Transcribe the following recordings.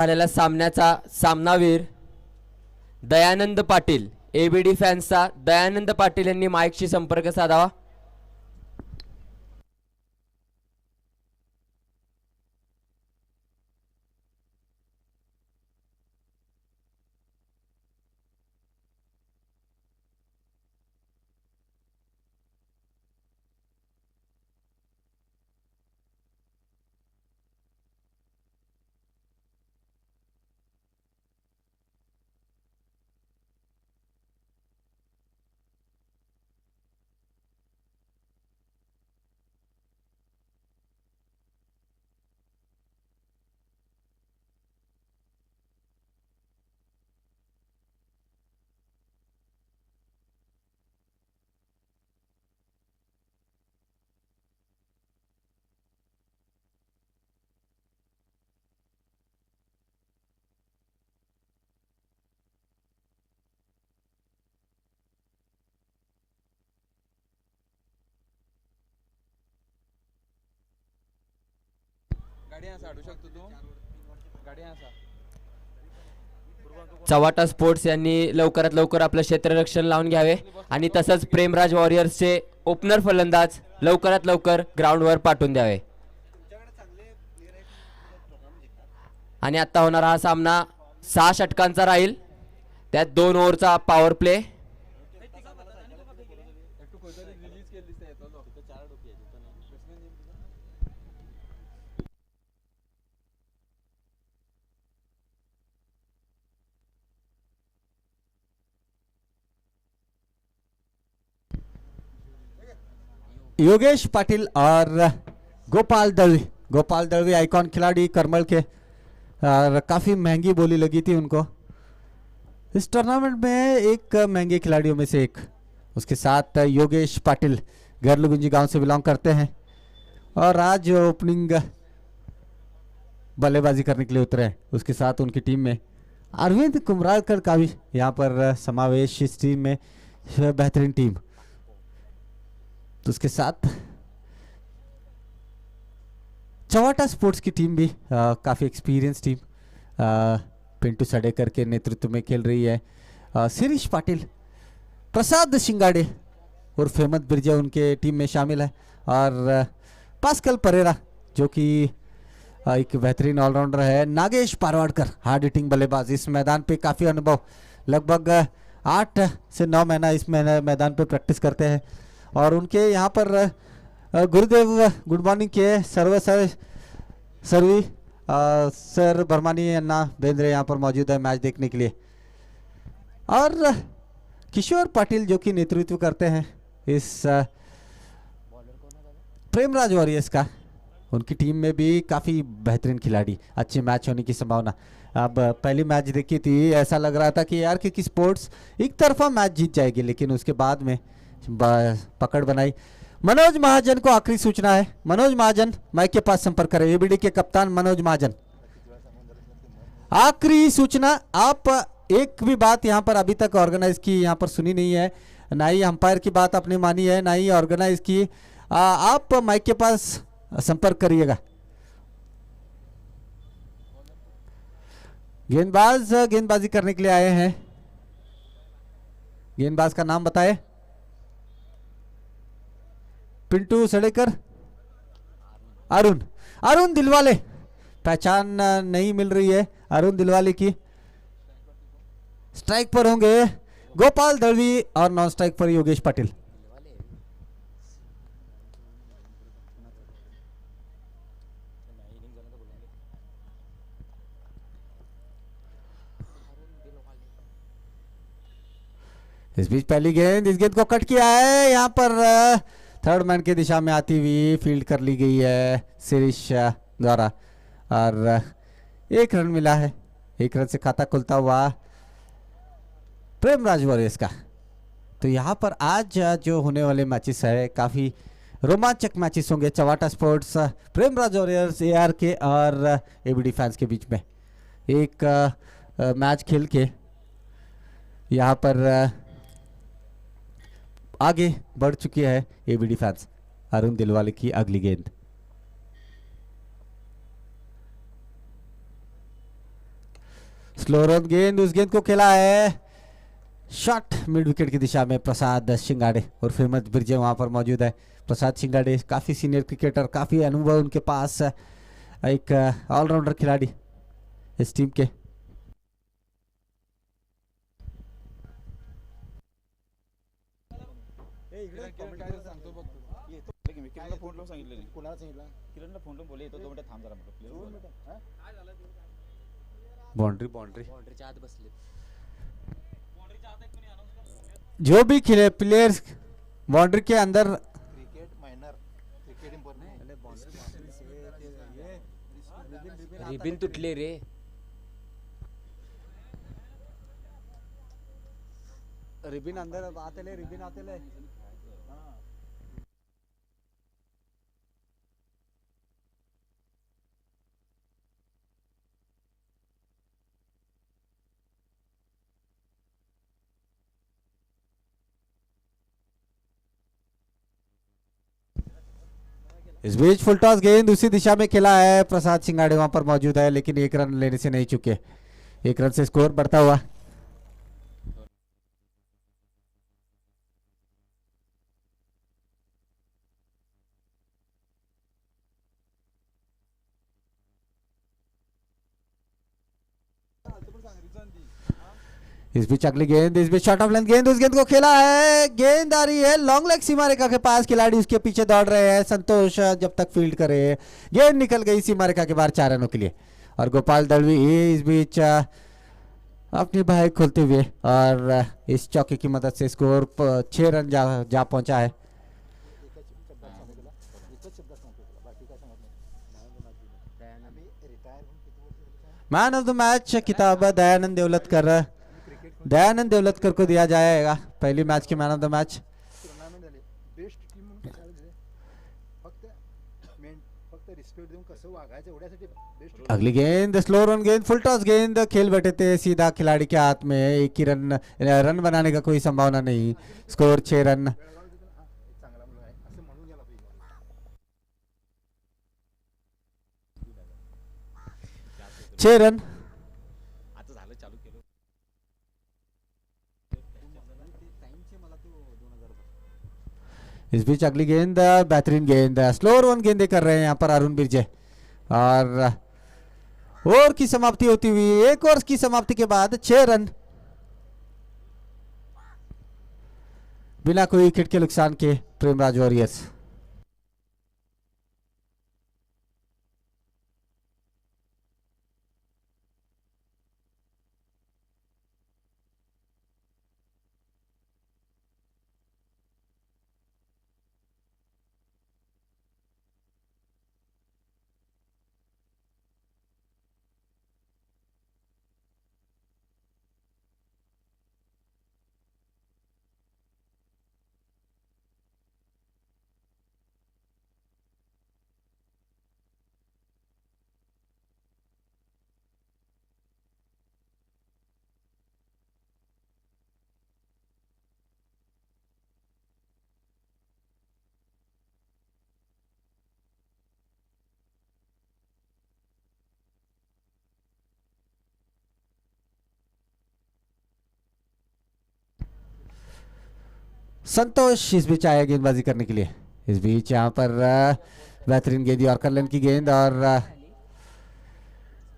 झालेला सामन्याचा सामनावीर दयानंद पाटील, एबीडी फॅन्सचा दयानंद पाटील यांनी माईकशी संपर्क साधावा. चव्हाटा स्पोर्ट्स यांनी लवकरात लवकर आपलं क्षेत्ररक्षण लावून घ्यावे आणि तसंच प्रेमराज वॉरियर्सचे ओपनर फलंदाज लवकरात लवकर ग्राउंडवर पाठवून द्यावे. आणि आता होणारा हा सामना 6 षटकांचा राहील, त्यात 2 ओव्हरचा पॉवर प्ले. योगेश पाटिल और गोपाल दळवी आइकॉन खिलाड़ी करमल के, और काफ़ी महंगी बोली लगी थी उनको इस टूर्नामेंट में, एक महंगे खिलाड़ियों में से एक. उसके साथ योगेश पाटिल गरलुगुंजी गांव से बिलोंग करते हैं और आज ओपनिंग बल्लेबाजी करने के लिए उतरे हैं. उसके साथ उनकी टीम में अरविंद कुमरालकर का भी यहाँ पर समावेश इस टीम में, बेहतरीन टीम. तो उसके साथ चवाटा स्पोर्ट्स की टीम भी काफ़ी एक्सपीरियंस टीम पिंटू सडेकर के नेतृत्व में खेल रही है. शिरीष पाटिल, प्रसाद शिंगाड़े और फेमत बिरजा उनके टीम में शामिल है, और पास्कल परेरा जो कि एक बेहतरीन ऑलराउंडर है. नागेश पारवाड़कर हार्ड हिटिंग बल्लेबाज, इस मैदान पे काफ़ी अनुभव, लगभग 8 से 9 महीना इस मैदान पे प्रैक्टिस करते हैं. और उनके यहाँ पर गुरुदेव गुड मॉर्निंग के सर्वी सर भरमानी अन्ना बेंद्रे यहाँ पर मौजूद है मैच देखने के लिए. और किशोर पाटिल जो कि नेतृत्व करते हैं इस प्रेमराज वॉरियर्स का, उनकी टीम में भी काफ़ी बेहतरीन खिलाड़ी, अच्छे मैच होने की संभावना. अब पहली मैच देखी थी, ऐसा लग रहा था कि यार कि स्पोर्ट्स एक तरफा मैच जीत जाएगी, लेकिन उसके बाद में पकड़ बनाई. मनोज महाजन को आखिरी सूचना है. मनोज महाजन माइक के पास संपर्क करें. एबीडी के कप्तान मनोज महाजन, आखिरी सूचना. आप एक भी बात यहाँ पर अभी तक ऑर्गेनाइज की यहाँ पर सुनी नहीं है, ना ही अंपायर की बात आपने मानी है, ना ही ऑर्गेनाइज की. आप माइक के पास संपर्क करिएगा. गेंदबाज गेंदबाजी करने के लिए आए हैं. गेंदबाज का नाम बताए. पिंटू सडेकर, अरुण दिलवाले, पहचान नहीं मिल रही है अरुण दिलवाले की. स्ट्राइक पर होंगे गोपाल दळवी और नॉन स्ट्राइक पर योगेश पाटिल. इस बीच पहली गेंद, इस गेंद को कट किया है, यहाँ पर थर्ड मैन की दिशा में आती हुई फील्ड कर ली गई है शिरीष द्वारा, और 1 रन मिला है. 1 रन से खाता खुलता हुआ प्रेमराज वॉरियर्स का. तो यहाँ पर आज जो होने वाले मैचेस है काफ़ी रोमांचक मैचेस होंगे. चवाटा स्पोर्ट्स, प्रेमराज वॉरियर्स, ARK और एबीडी फैंस के बीच में एक मैच खेल के यहाँ पर आगे बढ़ चुकी है एबीडी फैंस. अरुण दिलवाले की अगली गेंद, स्लो रन गेंद, उस गेंद को खेला है शॉट मिड विकेट की दिशा में। प्रसाद शिंगाड़े और फेमस बिरजे वहां पर मौजूद है। प्रसाद शिंगाड़े काफी सीनियर क्रिकेटर, काफी अनुभव उनके पास, एक ऑलराउंडर खिलाड़ी इस टीम के। बाउंड्री बाउंड्री जो भी खिले प्लेयर्स बाउंड्री के अंदर रिबिन तुटले रे। रिबिन अंदर आते ले, रिबिन आते ले। इस बीच फुल टॉस गेंद उसी दिशा में खेला है। प्रसाद सिंगाड़े वहां पर मौजूद है लेकिन एक रन लेने से नहीं चुके। एक रन से स्कोर बढ़ता हुआ। इस बीच अगली गेंद, इस बीच शॉर्ट ऑफ लेंथ गेंद, उस गेंद को खेला है। गेंद आ रही है लॉन्ग लेग सीमा रेखा के पास, खिलाड़ी उसके पीछे दौड़ रहे हैं। संतोष जब तक फील्ड करे, गेंद निकल गई सीमा रेखा के बाहर 4 रनों के लिए। और गोपाल दलवी इस बीच अपनी बाहें खोलते हुए और इस चौके की मदद से स्कोर 6 रन जा पहुंचा है। मैन ऑफ द मैच खिताब दयानंद देवलतकर को दिया जाएगा। पहली मैच के मैन ऑफ द मैच। अगली गेंद स्लो रन गेंद, फुल टॉस गेंद, खेल बैठे थे सीधा खिलाड़ी के हाथ में। एक ही रन बनाने का कोई संभावना नहीं। Score 6 run. इस बीच अगली गेंद बेहतरीन गेंद, स्लो रन गेंदे कर रहे हैं यहाँ पर अरुण बिरजे। और ओवर की समाप्ति होती हुई, एक ओवर की समाप्ति के बाद 6 रन बिना कोई विकेट के नुकसान के प्रेमराज वॉरियर्स। संतोष इस बीच आया गेंदबाजी करने के लिए। इस बीच यहाँ पर बेहतरीन गेंद यॉर्कर लेन की गेंद और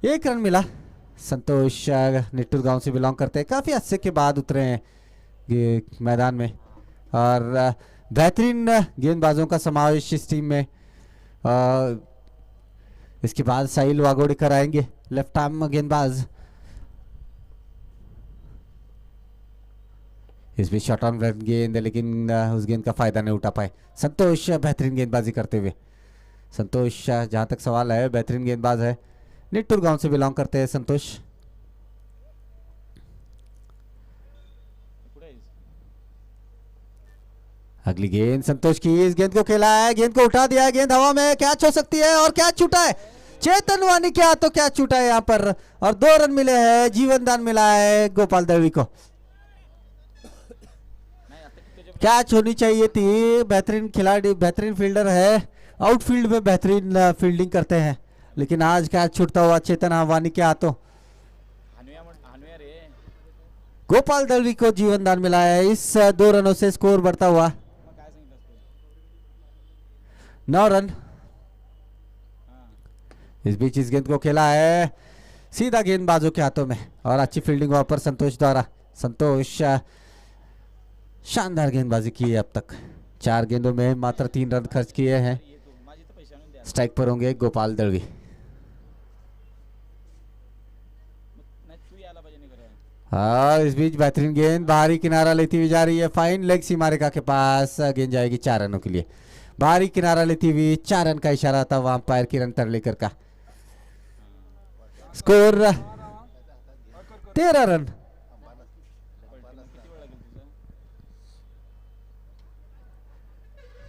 1 रन मिला। संतोष निट्टूर गांव से बिलोंग करते हैं, काफी अरसे के बाद उतरे हैं ये मैदान में और बेहतरीन गेंदबाजों का समावेश इस टीम में। इसके बाद साहिल वागोड़कर आएंगे, लेफ्ट आर्म गेंदबाज। इस बीच शॉट ऑन गेंद लेकिन उस गेंद का फायदा नहीं उठा पाए संतोष। बेहतरीन गेंदबाजी करते हुए संतोष, जहां तक सवाल है, बेहतरीन गेंदबाज है, निट्टूर गांव से बिलोंग करते हैं संतोष। अगली गेंद संतोष की, इस गेंद को खेला है, गेंद को उठा दिया है, गेंद हवा में, कैच हो सकती है और कैच छूटा है। चेतन वानी के हाथों कैच छूटा है यहाँ पर और 2 रन मिले हैं, जीवन दान मिला है गोपाल दलवी को। कैच होनी चाहिए थी, बेहतरीन खिलाड़ी, बेहतरीन फील्डर है, आउटफील्ड में बेहतरीन फील्डिंग करते हैं, लेकिन आज कैच छूटता हुआ चेतन वानी के हाथों। गोपाल दलवी को जीवन दान मिला है। इस 2 रनों से स्कोर बढ़ता हुआ 9 रन। इस बीच इस गेंद को खेला है सीधा गेंदबाजों के हाथों में और अच्छी फील्डिंग वहां पर संतोष द्वारा। संतोष शानदार गेंदबाजी की है। अब तक 4 गेंदों में मात्र 3 रन खर्च किए हैं। स्ट्राइक पर होंगे गोपाल दलवी। हाँ, इस बीच बेहतरीन गेंद बाहरी किनारा लेती हुई जा रही है। फाइन लेग सीमा रेखा के पास गेंद जाएगी 4 रनों के लिए। बाहरी किनारा लेती हुई 4 रन का इशारा था वहां अंपायर किरण तरलेकर का। Score 13 run.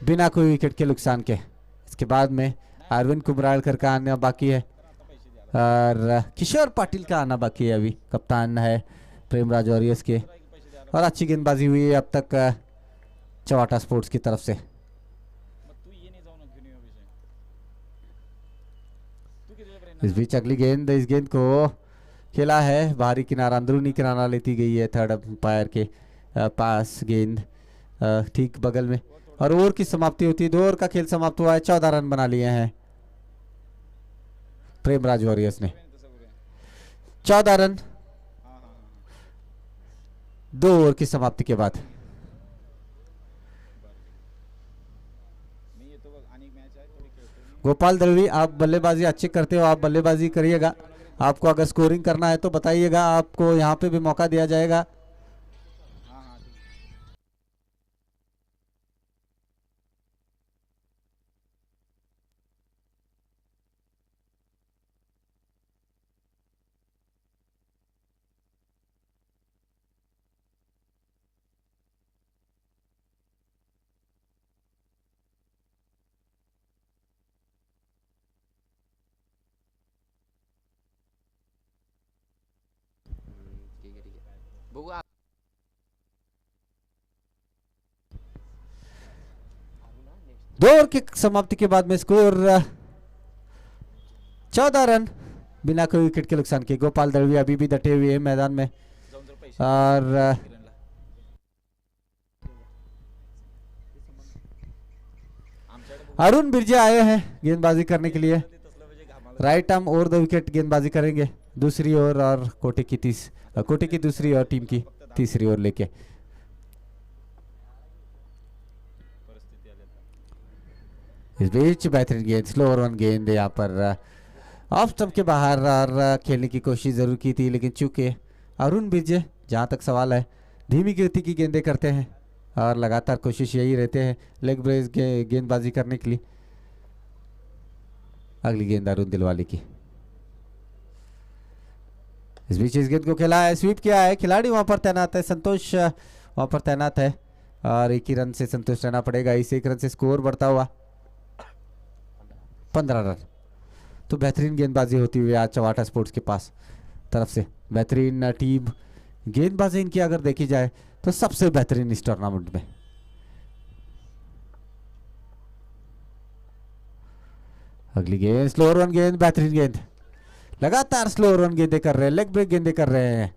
बिना कोई विकेट के नुकसान के। इसके बाद में अरविंद कुमरालकर का आना बाकी है और किशोर पाटिल का आना बाकी है। अभी कप्तान है प्रेमराज वॉरियर्स के। और अच्छी गेंदबाजी हुई है अब तक चवाटा स्पोर्ट्स की तरफ से। इस बीच अगली गेंद, इस गेंद को खेला है बाहरी किनारा, अंदरूनी किनारा लेती गई है थर्ड अंपायर के पास। गेंद ठीक बगल में और ओवर की समाप्ति होती है। 2 ओवर का खेल समाप्त हुआ है। 14 रन बना लिए हैं प्रेमराज वॉरियर्स ने। 14 रन 2 ओवर की समाप्ति के बाद। गोपाल दलवी, आप बल्लेबाजी अच्छी करते हो, आप बल्लेबाजी करिएगा। आपको अगर स्कोरिंग करना है तो बताइएगा, आपको यहाँ पे भी मौका दिया जाएगा। दो ओवर की समाप्ति के बाद में स्कोर 14 रन बिना कोई विकेट के नुकसान के। गोपाल दलवी अभी भी डटे हुए हैं मैदान में और अरुण बिरजे आए हैं गेंदबाजी करने के लिए। Right arm over the wicket गेंदबाजी करेंगे दूसरी ओवर और कोटे की दूसरी और टीम की तीसरी ओवर लेके। इस बीच बेहतरीन गेंद, स्लो ओवर 1 गेंद यहाँ पर ऑफ स्टंप के बाहर और खेलने की कोशिश जरूर की थी, लेकिन चूंकि अरुण बिरजे जहाँ तक सवाल है धीमी गति की गेंदें करते हैं और लगातार कोशिश यही रहते हैं लेग ब्रेक गेंदबाजी करने के लिए। अगली गेंद अरुण दिलवाले की। इस बीच इस गेंद को खेला है, स्वीप किया है। खिलाड़ी वहां पर तैनात है, संतोष वहां पर तैनात है और 1 ही रन से संतोष रहना पड़ेगा। इस 1 रन से स्कोर बढ़ता हुआ 15 रन। तो बेहतरीन गेंदबाजी होती हुई आज चवाटा स्पोर्ट्स के पास तरफ से। बेहतरीन टीम गेंदबाजी इनकी अगर देखी जाए तो सबसे बेहतरीन इस टूर्नामेंट में। अगली गेंद स्लो रन गेंद, बेहतरीन गेंद। लगातार स्लो रन गेंदे कर रहे हैं, लेग ब्रेक गेंदे कर रहे हैं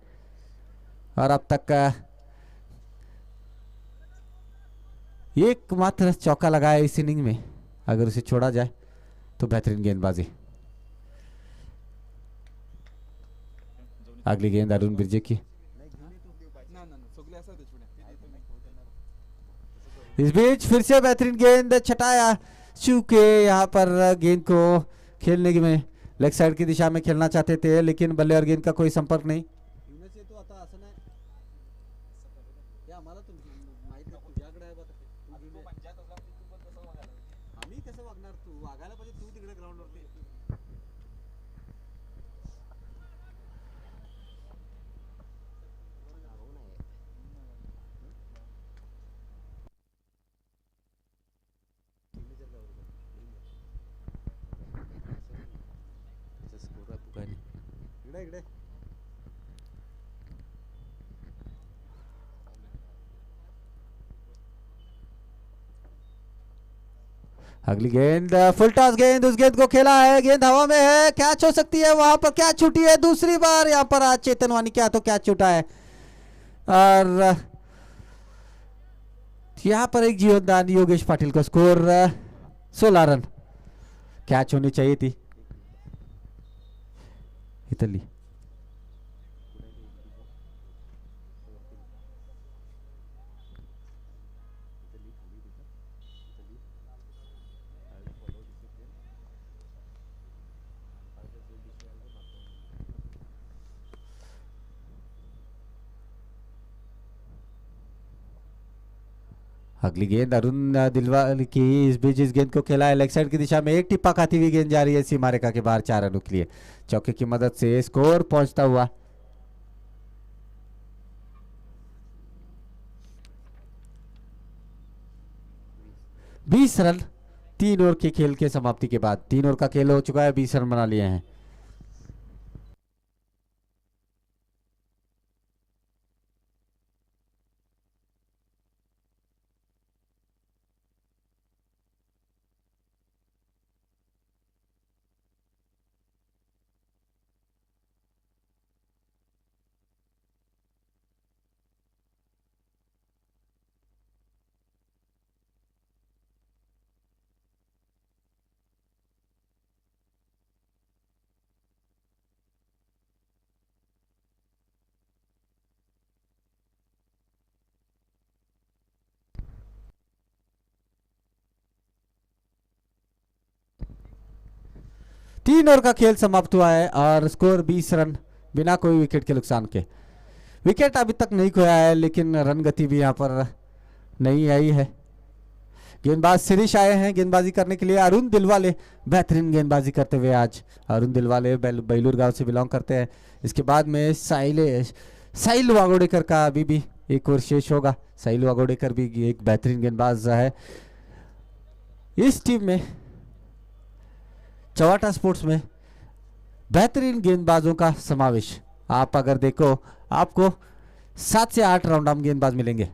और अब तक एकमात्र चौका लगाया इस इनिंग में। अगर उसे छोड़ा जाए तो बेहतरीन गेंदबाजी। अगली गेंद अरुण बिरजे की। इस बीच फिर से बेहतरीन गेंद छटाया, चूंकि यहाँ पर गेंद को खेलने में लेग साइड की दिशा में खेलना चाहते थे, लेकिन बल्ले और गेंद का कोई संपर्क नहीं। अगली गेंद फुल टॉस गेंद, उस गेंद को खेला है, गेंद हवा में है, कैच हो सकती है, वहां पर कैच छूटी है। दूसरी बार यहाँ पर आज चेतन वानी के हाथों कैच छूटा है। और यहाँ पर एक जीवनदान योगेश पाटिल को। Score 16 run. कैच होनी चाहिए थी इटली। अगली गेंद अरुण दिलवाले की। इस बीच इस गेंद को खेला है लेग साइड की दिशा में, एक टिप्पा खाती हुई गेंद जा रही है सीमा रेखा के बाहर 4 रनों के लिए। चौके की मदद से स्कोर पहुंचता हुआ 20 रन। 3 ओवर के खेल के समाप्ति के बाद 3 ओवर का खेल हो चुका है, 20 रन बना लिए हैं। तीन ओवर का खेल समाप्त हुआ है और स्कोर 20 रन बिना कोई विकेट के नुकसान के। विकेट अभी तक नहीं खोया है लेकिन रन गति भी यहाँ पर नहीं आई है। गेंदबाज शिरीष आए हैं गेंदबाजी करने के लिए। अरुण दिलवाले बेहतरीन गेंदबाजी करते हुए आज। अरुण दिलवाले बेलूर गांव से बिलोंग करते हैं। इसके बाद में साहिल वागोडेकर का अभी भी एक ओवर शेष होगा। साहिल वागोडेकर भी एक बेहतरीन गेंदबाज है। इस टीम में चवाटा स्पोर्ट्स में बेहतरीन गेंदबाजों का समावेश। आप अगर देखो आपको 7 से 8 राउंड आम गेंदबाज मिलेंगे।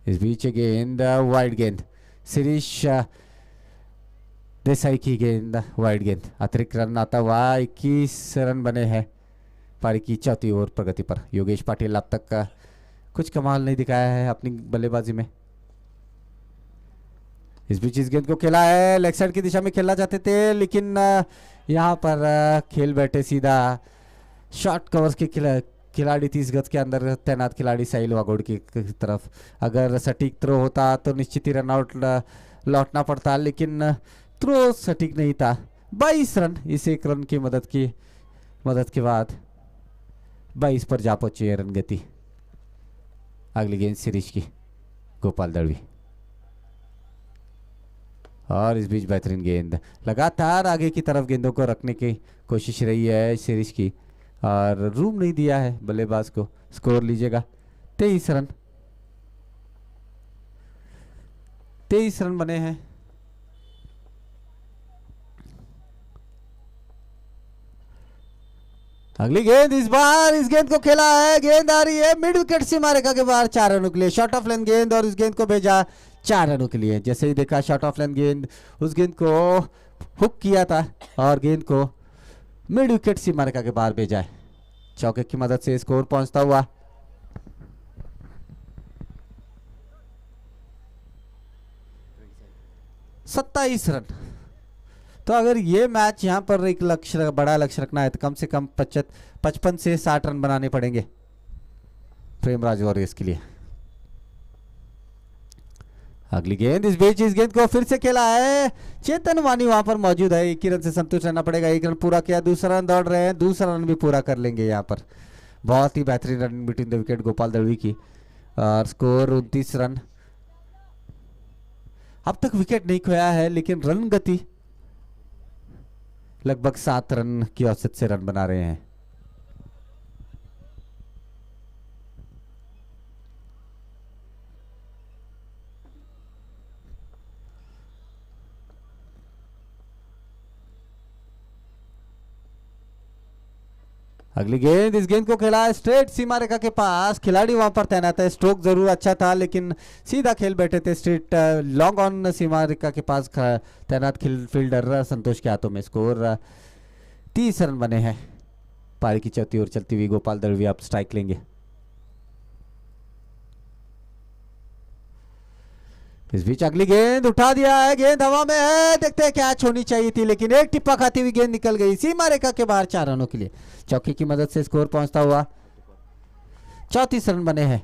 इस बीच गेंद वाइड गेंद शिरीष देसाई की गेंद वाइड गेंद। अतिरिक्त रन आता हुआ 21 रन बने हैं पारी की चौथी ओवर प्रगति पर। योगेश पाटिल अब तक कुछ कमाल नहीं दिखाया है अपनी बल्लेबाजी में। इस बीच इस गेंद को खेला है लेग साइड की दिशा में खेलना चाहते थे लेकिन यहाँ पर खेल बैठे सीधा शॉर्ट कवर्स के खिलाड़ी 30 गज के अंदर तैनात खिलाड़ी साहिल वागोडे की तरफ। अगर सटीक थ्रो होता तो निश्चित ही रनआउट लौटना पड़ता लेकिन थ्रो सटीक नहीं था। 22 रन इस एक रन की मदद के बाद 22 पर जा पहुंची है रन गति। अगली गेंद शिरीष की गोपाल दड़वी और इस बीच बेहतरीन गेंद। लगातार आगे की तरफ गेंदों को रखने की कोशिश रही है सीरीज की और रूम नहीं दिया है बल्लेबाज को। स्कोर लीजिएगा 23 रन। 23 रन बने हैं। अगली गेंद इस बार इस गेंद को खेला है। गेंद आ रही है मिड विकेट सीमा रेखा के बाहर 4 रनों के लिए। शॉर्ट ऑफ लेंथ गेंद और इस गेंद को भेजा 4 रनों के लिए। जैसे ही देखा शॉर्ट ऑफ लेंथ गेंद उस गेंद को हुक किया था और गेंद को मिड विकेट सीमा रेखा के बाहर भेजा है। चौके की मदद से स्कोर पहुंचता हुआ 27 रन। तो अगर ये मैच यहाँ पर एक लक्ष्य बड़ा लक्ष्य रखना है तो कम से कम 55 से 60 रन बनाने पड़ेंगे प्रेमराज वॉरियर्स के लिए। अगली गेंद इस बीच इस गेंद को फिर से खेला है। चेतन वानी वहां पर मौजूद है। 1 ही रन से संतुष्ट रहना पड़ेगा। 1 रन पूरा किया, दूसरा रन दौड़ रहे हैं, दूसरा रन भी पूरा कर लेंगे यहाँ पर। बहुत ही बेहतरीन run between the wicket Gopal Dadvi की और स्कोर 29 रन। अब तक विकेट नहीं खोया है लेकिन रन गति लगभग 7 रन की औसत से रन बना रहे हैं। अगली गेंद इस गेंद को खेला है स्ट्रेट सीमा रेखा के पास। खिलाड़ी वहां पर तैनात है। स्ट्रोक जरूर अच्छा था लेकिन सीधा खेल बैठे थे स्ट्रेट लॉन्ग ऑन सीमा रेखा के पास तैनात फील्डर संतोष के हाथों में। स्कोर 30 रन बने हैं। पारी की चौथी ओवर चलती हुई गोपाल दड़वी अब स्ट्राइक लेंगे। इस बीच अगली गेंद उठा दिया है, गेंद हवा में है, देखते हैं कैच होनी चाहिए थी लेकिन एक टिप्पा खाती हुई गेंद निकल गई सीमा रेखा के बाहर 4 रनों के लिए। चौकी की मदद से स्कोर पहुंचता हुआ 34 रन बने हैं।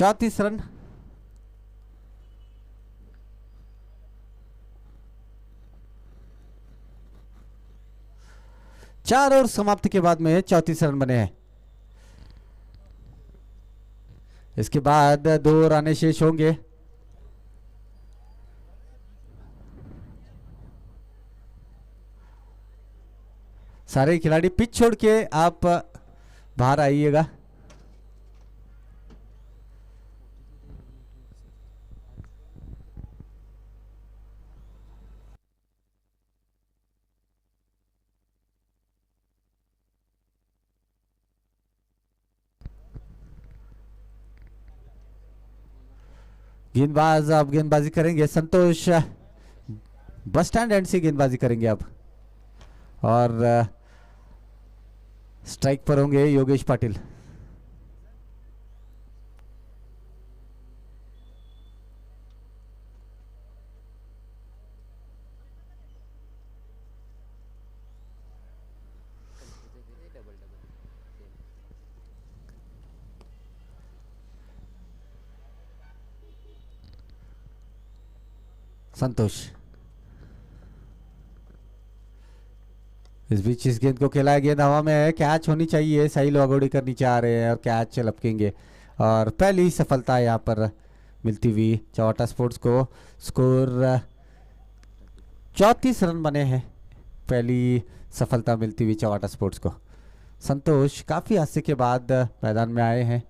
रन। चार ओवर समाप्ति के बाद में 34 रन बने हैं। इसके बाद 2 ओवर आने शेष होंगे। सारे खिलाड़ी पिच छोड़ के आप बाहर आइएगा। गेंदबाज अब गेंदबाजी करेंगे संतोष, बस स्टैंड एंड से गेंदबाजी करेंगे अब और स्ट्राइक पर होंगे योगेश पाटिल। संतोष इस बीच इस गेंद को खेला है, गेंद हवा में है, कैच होनी चाहिए। सही लोगोड़ी कर नीचे आ रहे हैं और कैच लपकेंगे और पहली सफलता यहाँ पर मिलती हुई चौवाटा स्पोर्ट्स को। स्कोर 34 रन बने हैं। पहली सफलता मिलती हुई चौवाटा स्पोर्ट्स को। संतोष काफी हादसे के बाद मैदान में आए हैं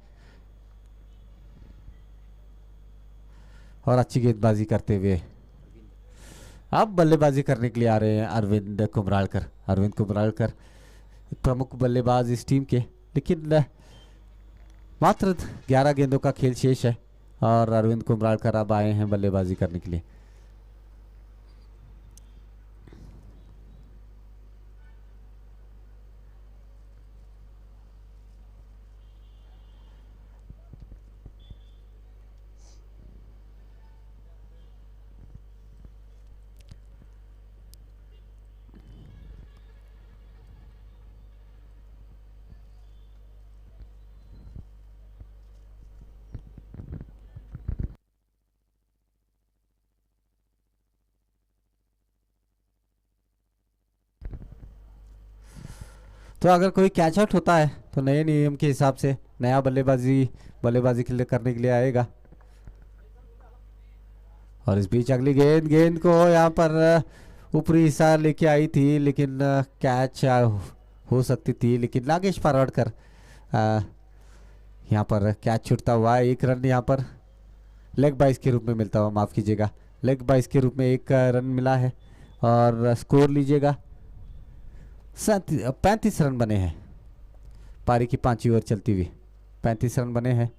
और अच्छी गेंदबाजी करते हुए अब बल्लेबाजी करने के लिए आ रहे हैं अरविंद कुमरालकर। अरविंद कुमरालकर प्रमुख बल्लेबाज इस टीम के, लेकिन मात्र 11 गेंदों का खेल शेष है और अरविंद कुमरालकर अब आए हैं बल्लेबाजी करने के लिए। तो अगर कोई कैच आउट होता है तो नए नियम के हिसाब से नया बल्लेबाजी के लिए करने के लिए आएगा। और इस बीच अगली गेंद को यहाँ पर ऊपरी हिस्सा लेके आई थी लेकिन कैच हो सकती थी, लेकिन नागेश पारवाड़कर यहाँ पर कैच छूटता हुआ 1 रन यहाँ पर लेग बाइस के रूप में मिलता हुआ, माफ कीजिएगा, लेग बाइस के रूप में 1 रन मिला है और स्कोर लीजिएगा 35 रन बने हैं। पारी की 5वीं ओवर चलती हुई 35 रन बने हैं।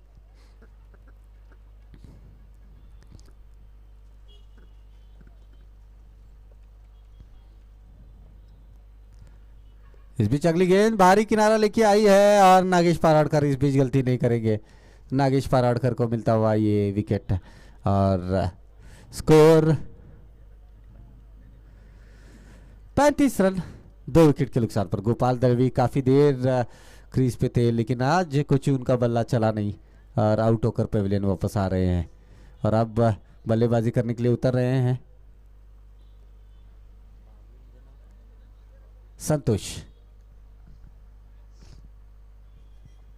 इस बीच अगली गेंद बाहरी किनारा लेके आई है और नागेश पाराड़कर इस बीच गलती नहीं करेंगे। नागेश पाराड़कर को मिलता हुआ ये विकेट और स्कोर 35 रन 2 विकेट के नुकसान पर। गोपाल दलवी काफी देर क्रीज पे थे लेकिन आज कुछ उनका बल्ला चला नहीं और आउट होकर पेविलियन वापस आ रहे हैं और अब बल्लेबाजी करने के लिए उतर रहे हैं संतोष।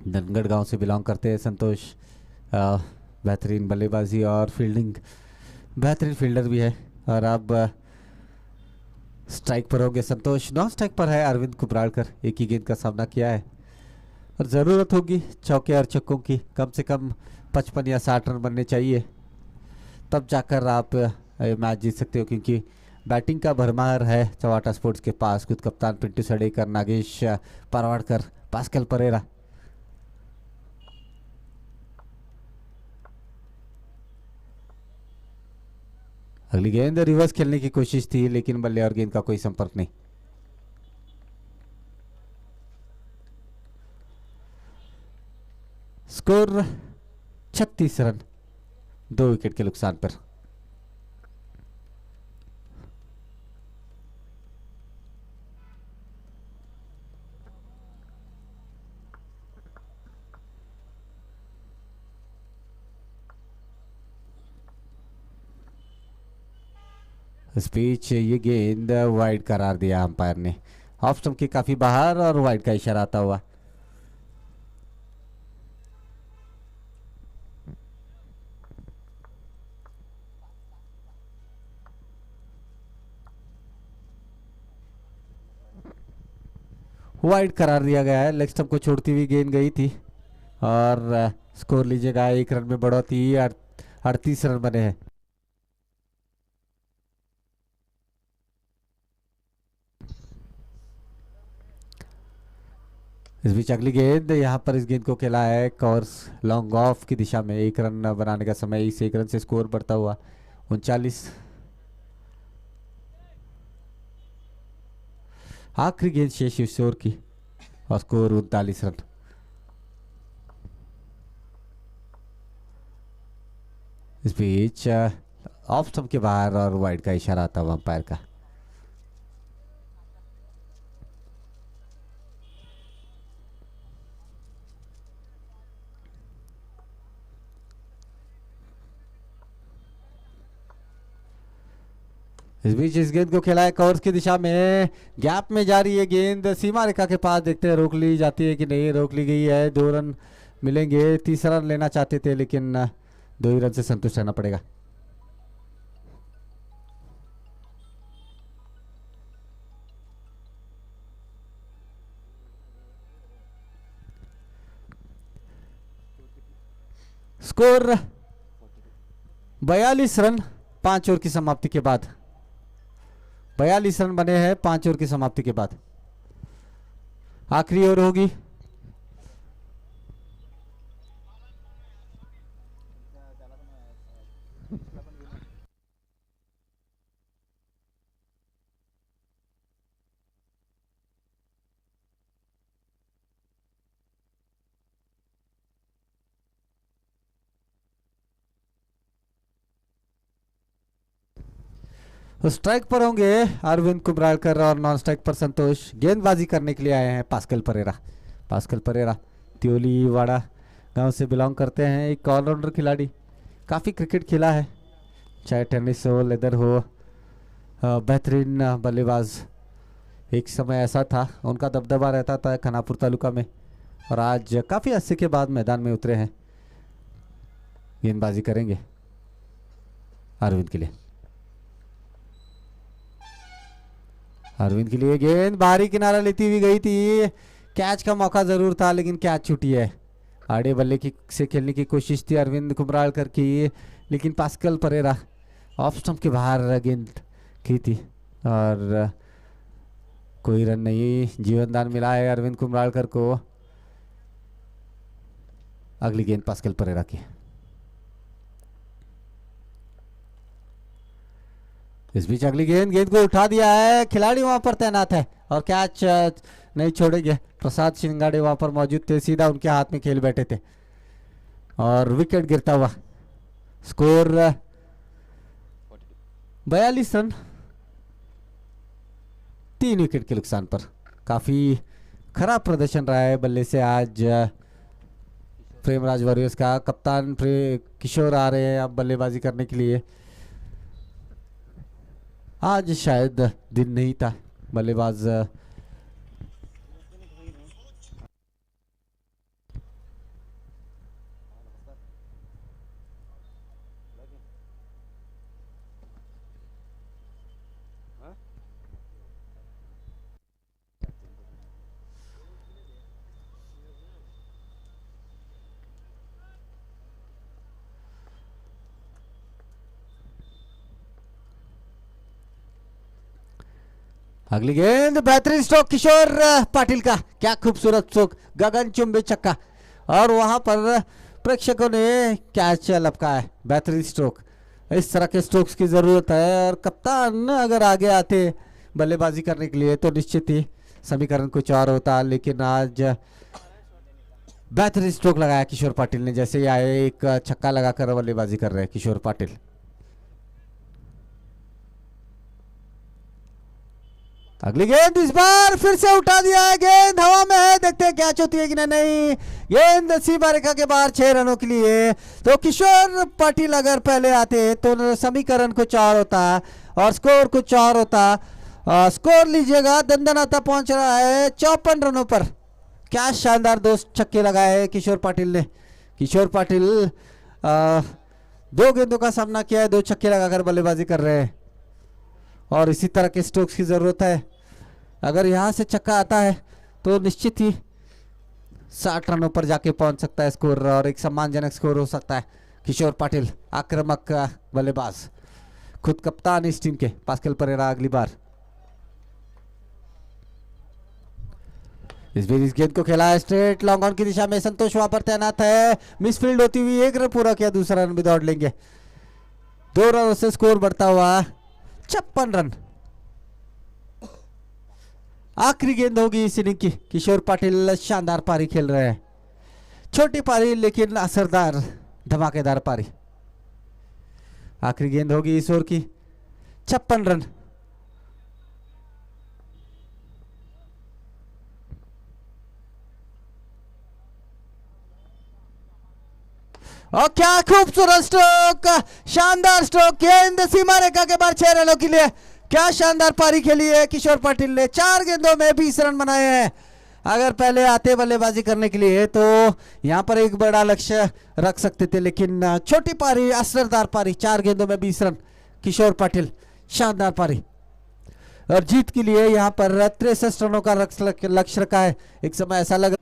धनगढ़ गांव से बिलोंग करते हैं संतोष। बेहतरीन बल्लेबाजी और फील्डिंग, बेहतरीन फील्डर भी है। और अब स्ट्राइक पर होंगे संतोष, नॉन स्ट्राइक पर है अरविंद कुमरालकर। एक ही गेंद का सामना किया है और ज़रूरत होगी चौके और छक्कों की। कम से कम 55 या 60 रन बनने चाहिए, तब जाकर आप मैच जीत सकते हो, क्योंकि बैटिंग का भरमार है चौवाटा स्पोर्ट्स के पास। खुद कप्तान पिंटू सडेकर, नागेश पारवाड़कर, पास्कल परेरा। अगली गेंद रिवर्स खेलने की कोशिश थी लेकिन बल्ले और गेंद का कोई संपर्क नहीं। स्कोर 36 रन, 2 विकेट के नुकसान पर। इस बीच ये गेंद वाइड करार दिया अंपायर ने, ऑफ स्टंप के काफी बाहर और वाइड का इशारा आता हुआ। वाइड करार दिया गया है, लेग स्टंप को छोड़ती हुई गेंद गई थी और स्कोर लीजिएगा 1 रन में बढ़ोतरी, 38 रन बने हैं। इस बीच अगली गेंद, यहाँ पर इस गेंद को खेला है कॉर्स लॉन्ग ऑफ की दिशा में। 1 रन बनाने का समय, इस 1 रन से स्कोर बढ़ता हुआ 39। आखिरी गेंद शेष इस ओवर की और स्कोर 39 रन। इस बीच ऑफ स्टंप के बाहर और वाइड का इशारा आता हुआ अंपायर का। इस बीच इस गेंद को खेला है कवर्स की दिशा में, गैप में जा रही है गेंद, सीमा रेखा के पास, देखते हैं रोक ली जाती है कि नहीं। रोक ली गई है, 2 रन मिलेंगे। तीसरा रन लेना चाहते थे लेकिन 2 ही रन से संतुष्ट रहना पड़ेगा। स्कोर 42 रन 5 ओवर की समाप्ति के बाद। 42 रन बने हैं 5 ओवर की समाप्ति के बाद। आखिरी ओवर होगी। स्ट्राइक पर होंगे अरविंद कुमरालकर और नॉन स्ट्राइक पर संतोष। गेंदबाजी करने के लिए आए हैं पास्कल परेरा। पास्कल परेरा त्योलीवाड़ा गांव से बिलोंग करते हैं, एक ऑलराउंडर खिलाड़ी, काफ़ी क्रिकेट खेला है, चाहे टेनिस हो, लेदर हो, बेहतरीन बल्लेबाज। एक समय ऐसा था उनका दबदबा रहता था खानापुर तालुका में और आज काफ़ी अरसे के बाद मैदान में उतरे हैं। गेंदबाजी करेंगे अरविंद के लिए। अरविंद के लिए गेंद बाहरी किनारा लेती हुई गई थी, कैच का मौका जरूर था लेकिन कैच छूटी है। आड़े बल्ले की से खेलने की कोशिश थी अरविंद कुमरालकर की, लेकिन पास्कल परेरा ऑफ स्टंप के बाहर गेंद की थी और कोई रन नहीं। जीवनदान मिला है अरविंद कुमरालकर को। अगली गेंद पास्कल परेरा की। इस बीच अगली गेंद को उठा दिया है, खिलाड़ी वहां पर तैनात है और कैच नहीं छोड़ेंगे। प्रसाद शिंगाड़े वहां पर मौजूद थे, सीधा उनके हाथ में खेल बैठे थे और विकेट गिरता हुआ। स्कोर 42 रन 3 विकेट के नुकसान पर। काफी खराब प्रदर्शन रहा है बल्ले से आज प्रेमराज वॉरियर्स का। कप्तान किशोर आ रहे हैं अब बल्लेबाजी करने के लिए। आज शायद दिन नहीं था, बल्लेबाज अगली गेंद, बेहतरीन स्ट्रोक किशोर पाटिल का, क्या खूबसूरत स्ट्रोक, गगनचुंबी छक्का और वहां पर प्रेक्षकों ने कैच लपका है। बेहतरीन स्ट्रोक, इस तरह के स्ट्रोक्स की जरूरत है और कप्तान अगर आगे आते बल्लेबाजी करने के लिए तो निश्चित ही समीकरण कुछ और होता, लेकिन आज बेहतरीन स्ट्रोक लगाया किशोर पाटिल ने। जैसे ही आए एक छक्का लगाकर बल्लेबाजी कर रहे हैं किशोर पाटिल। अगली गेंद इस बार फिर से उठा दिया है, गेंद हवा में है, देखते हैं कैच होती है कि नहीं। गेंद सीमा रेखा के बाहर 6 रनों के लिए। तो किशोर पाटिल अगर पहले आते तो समीकरण कुछ और होता और स्कोर कुछ और होता। स्कोर लीजिएगा, दंदनाता पहुंच रहा है 54 रनों पर। क्या शानदार 2 छक्के लगाए किशोर पाटिल ने। किशोर पाटिल 2 गेंदों का सामना किया है, 2 छक्के लगाकर बल्लेबाजी कर रहे हैं और इसी तरह के स्ट्रोक्स की जरूरत है। अगर यहां से छक्का आता है तो निश्चित ही 60 रनों पर जाके पहुंच सकता है स्कोर और एक सम्मानजनक स्कोर हो सकता है। किशोर पाटिल आक्रामक बल्लेबाज, खुद कप्तान इस टीम के। पास्कल परेरा अगली बार। इस बीच इस गेंद को खेला है स्ट्रेट लॉन्ग ऑन की दिशा में, संतोष वहां पर तैनात है। मिसफील्ड होती हुई 1 रन पूरा किया, दूसरा रन भी दौड़ लेंगे। 2 रनों से स्कोर बढ़ता हुआ 56 रन। आखिरी गेंद होगी इस इनिंग की। किशोर पाटिल शानदार पारी खेल रहे हैं, छोटी पारी लेकिन असरदार धमाकेदार पारी। आखिरी गेंद होगी इस ओवर की, 56 रन। और क्या खूबसूरत स्ट्रोक, शानदार स्ट्रोक, गेंद सीमा रेखा के बाहर 6 रनों के लिए। क्या शानदार पारी खेली है किशोर पाटिल ने, 4 गेंदों में 20 रन बनाए हैं। अगर पहले आते बल्लेबाजी करने के लिए तो यहां पर एक बड़ा लक्ष्य रख सकते थे, लेकिन छोटी पारी, असरदार पारी, 4 गेंदों में 20 रन। किशोर पाटिल शानदार पारी और जीत के लिए यहां पर 63 रनों का लक्ष्य रखा है। एक समय ऐसा लगा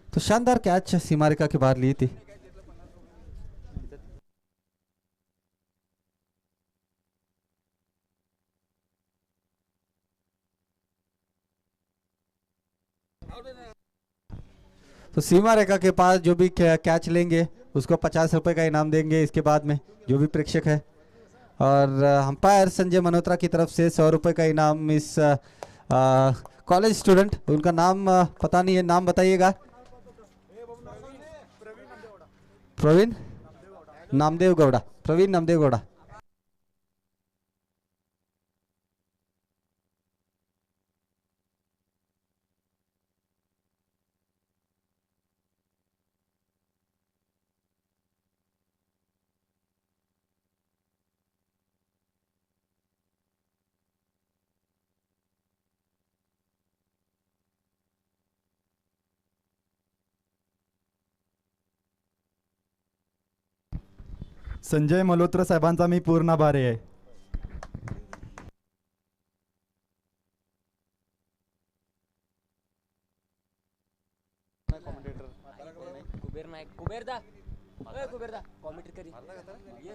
तो शानदार कैच सीमा रेखा के बाहर ली थी। तो सीमा रेखा के पास जो भी कैच लेंगे उसको 50 रुपए का इनाम देंगे इसके बाद में, जो भी प्रेक्षक है। और अंपायर संजय मल्होत्रा की तरफ से 100 रुपए का इनाम इस कॉलेज स्टूडेंट, उनका नाम पता नहीं है, नाम बताइएगा। प्रवीण नामदेव गौड़ा, प्रवीण नामदेव गौड़ा। संजय मल्होत्रा साहेबांचा मी पूर्ण आभारी आहे। कुबेरदा कॉमेंट्री करी ये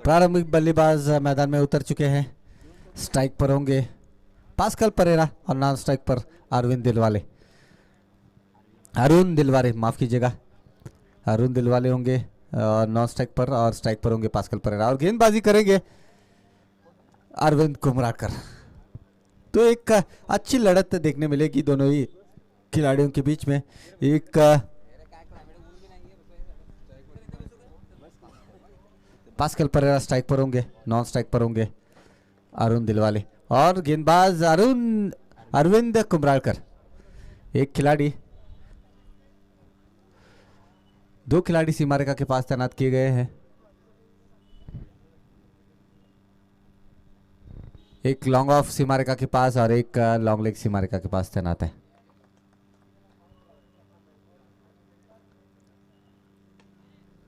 प्रारंभिक बल्लेबाज मैदान में उतर चुके हैं। स्ट्राइक पर होंगे पास्कल परेरा और नॉन स्ट्राइक पर अरविंद दिलवाले, अरुण दिलवारे, माफ कीजिएगा, अरुण दिलवाले होंगे नॉन स्ट्राइक पर और स्ट्राइक पर होंगे पास्कल परेरा। और गेंदबाजी करेंगे अरविंद कुमराकर। तो एक अच्छी लड़त देखने मिलेगी दोनों ही खिलाड़ियों के बीच में। एक पास्कल परेरा स्ट्राइक पर होंगे, नॉन स्ट्राइक पर होंगे अरुण दिलवाले, और गेंदबाज अरविंद कुमरालकर। एक खिलाड़ी, दो खिलाड़ी सीमा रेखा के पास तैनात किए गए हैं। एक लॉन्ग ऑफ सीमा रेखा के पास और एक लॉन्ग लेग सीमा रेखा के पास तैनात है।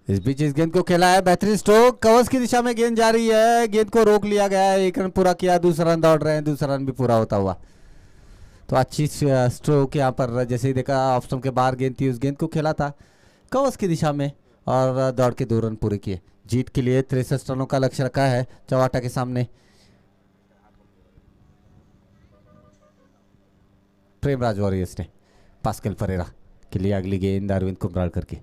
इस बीच इस गेंद को खेला है, बेहतरीन स्ट्रोक, कवर्स की दिशा में गेंद जा रही है, गेंद को रोक लिया गया है, एक रन पूरा किया, दूसरा रन दौड़ रहे हैं, दूसरा रन भी पूरा होता हुआ। तो अच्छी स्ट्रोक यहाँ पर, जैसे ही देखा ऑफ स्टंप के बाहर गेंद थी, उस गेंद को खेला था कवर्स की दिशा में और दौड़ के 2 रन पूरे किए। जीत के लिए 63 रनों का लक्ष्य रखा है चवाटा के सामने। प्रेमराज वॉरियर्स ने पास्कल परेरा के लिए अगली गेंद अरविंद कुमरालकर की।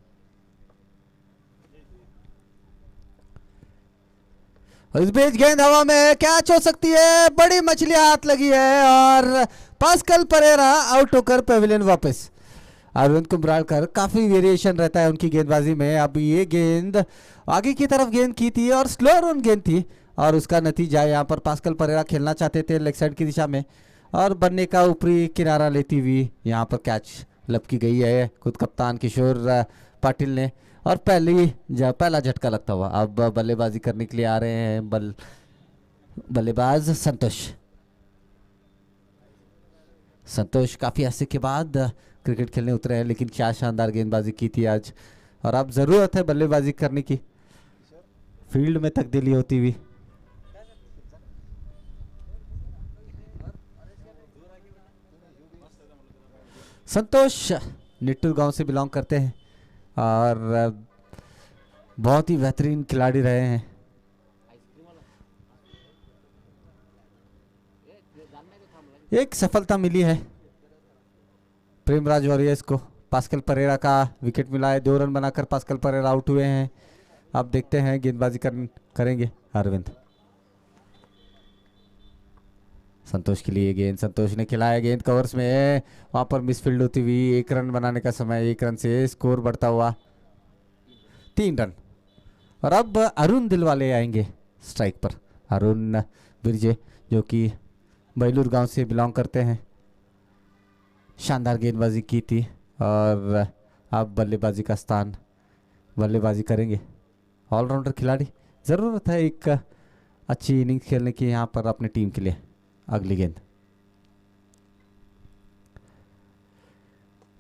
इस बीच गेंद हवा में कैच हो सकती है, बड़ी मछली हाथ लगी है और पास्कल परेरा आउट होकर पेविलियन वापस। अरविंद कुमरालकर, काफी वेरिएशन रहता है उनकी गेंदबाजी में। अब ये गेंद आगे की तरफ गेंद की थी और स्लो रन गेंद थी और उसका नतीजा यहाँ पर पास्कल परेरा खेलना चाहते थे लेग साइड की दिशा में और बनने का ऊपरी किनारा लेती हुई यहाँ पर कैच लपकी गई है खुद कप्तान किशोर पाटिल ने और पहला झटका लगता हुआ। अब बल्लेबाजी करने के लिए आ रहे हैं बल्लेबाज संतोष काफी अरसे के बाद क्रिकेट खेलने उतरे हैं, लेकिन क्या शानदार गेंदबाजी की थी आज और अब जरूरत है बल्लेबाजी करने की, फील्ड में तब्दीली होती हुई। संतोष निट्टूर गांव से बिलोंग करते हैं और बहुत ही बेहतरीन खिलाड़ी रहे हैं। एक सफलता मिली है प्रेमराज वॉरियर्स को, पास्कल परेरा का विकेट मिला है, 2 रन बनाकर पास्कल परेरा आउट हुए हैं। अब देखते हैं गेंदबाजी करेंगे अरविंद। संतोष के लिए गेंद, संतोष ने खिलाया, गेंद कवर्स में है, वहां पर मिसफील्ड होती हुई 1 रन बनाने का समय, 1 रन से स्कोर बढ़ता हुआ 3 रन। और अब अरुण दिलवाले आएंगे स्ट्राइक पर, अरुण बिरजे जो कि बैलूर गांव से बिलोंग करते हैं। शानदार गेंदबाजी की थी और अब बल्लेबाजी करेंगे। ऑलराउंडर खिलाड़ी, ज़रूरत है एक अच्छी इनिंग्स खेलने की यहाँ पर अपनी टीम के लिए। अगली गेंद,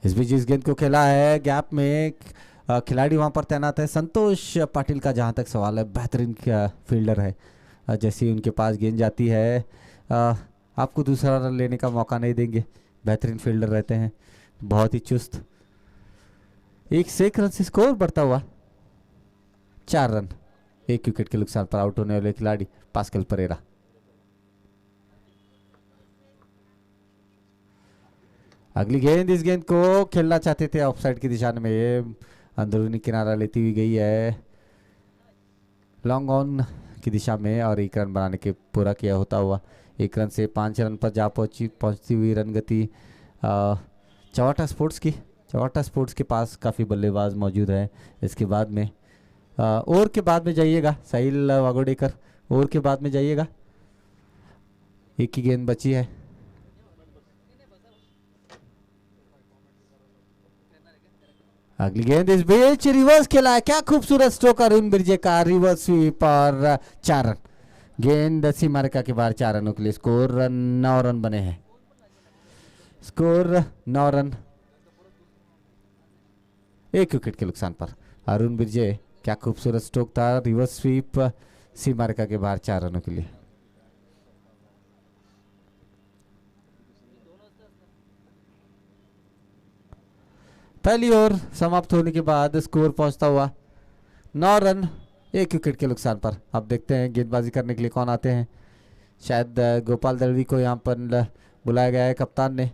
इस बीच इस गेंद को खेला है, गैप में खिलाड़ी वहां पर तैनात है संतोष पाटिल का, जहां तक सवाल है बेहतरीन फील्डर है। जैसे ही उनके पास गेंद जाती है आपको दूसरा रन लेने का मौका नहीं देंगे, बेहतरीन फील्डर रहते हैं, बहुत ही चुस्त। 1 रन से स्कोर बढ़ता हुआ 4 रन, 1 विकेट के नुकसान पर आउट होने वाले खिलाड़ी पास्कल परेरा। अगली गेंद, इस गेंद को खेलना चाहते थे ऑफ साइड की दिशा में, ये अंदरूनी किनारा लेती हुई गई है लॉन्ग ऑन की दिशा में और 1 रन बनाने के पूरा किया होता हुआ 1 रन से 5 रन पर जा पहुंचती हुई रन गति चवाटा स्पोर्ट्स के पास काफ़ी बल्लेबाज मौजूद है। इसके बाद में ओवर के बाद में जाइएगा साहिल वागोडेकर, ओवर के बाद में जाइएगा, एक ही गेंद बची है। अगली गेंद, इस बीच रिवर्स खेला है, क्या खूबसूरत स्ट्रोक अरुण बिरजे का, रिवर्स स्वीप और 4 रन। गेंद सीमा रेखा के बाहर 4 रनों के लिए, स्कोर 9 रन बने हैं, स्कोर 9 रन, 1 विकेट के नुकसान पर अरुण बिरजे, क्या खूबसूरत स्ट्रोक था, रिवर्स स्वीप सीमा रेखा के बाहर 4 रनों के लिए। पहली ओवर समाप्त होने के बाद स्कोर पहुंचता हुआ 9 रन, 1 विकेट के नुकसान पर। अब देखते हैं गेंदबाजी करने के लिए कौन आते हैं, शायद गोपाल दलवी को यहां पर बुलाया गया है कप्तान ने।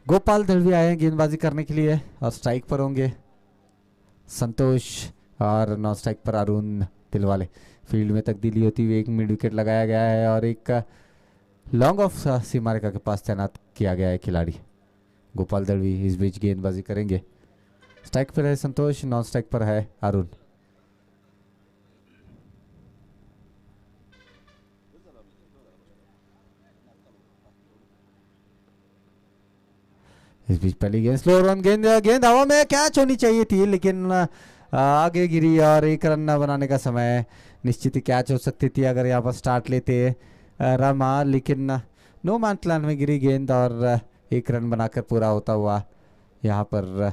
गोपाल दलवी आए हैं गेंदबाजी करने के लिए और स्ट्राइक पर होंगे संतोष और नॉन स्ट्राइक पर अरुण दिलवाले। फील्ड में तब्दीली होती हुई एक मिड विकेट लगाया गया है और एक लॉन्ग ऑफ सीमा रेखा के पास तैनात किया गया है खिलाड़ी। गोपाल दलवी इस बीच गेंदबाजी करेंगे। स्ट्राइक पर है संतोष, नॉन स्ट्राइक पर है अरुण। इस बीच पहली गेंद स्लो रन, गेंद गेंद हवा में कैच होनी चाहिए थी लेकिन आगे गिरी और एक रन न बनाने का समय। निश्चित ही कैच हो सकती थी अगर यहाँ पर स्टार्ट लेते रमा, लेकिन नो मैन लैंड में गिरी गेंद और एक रन बनाकर पूरा होता हुआ यहाँ पर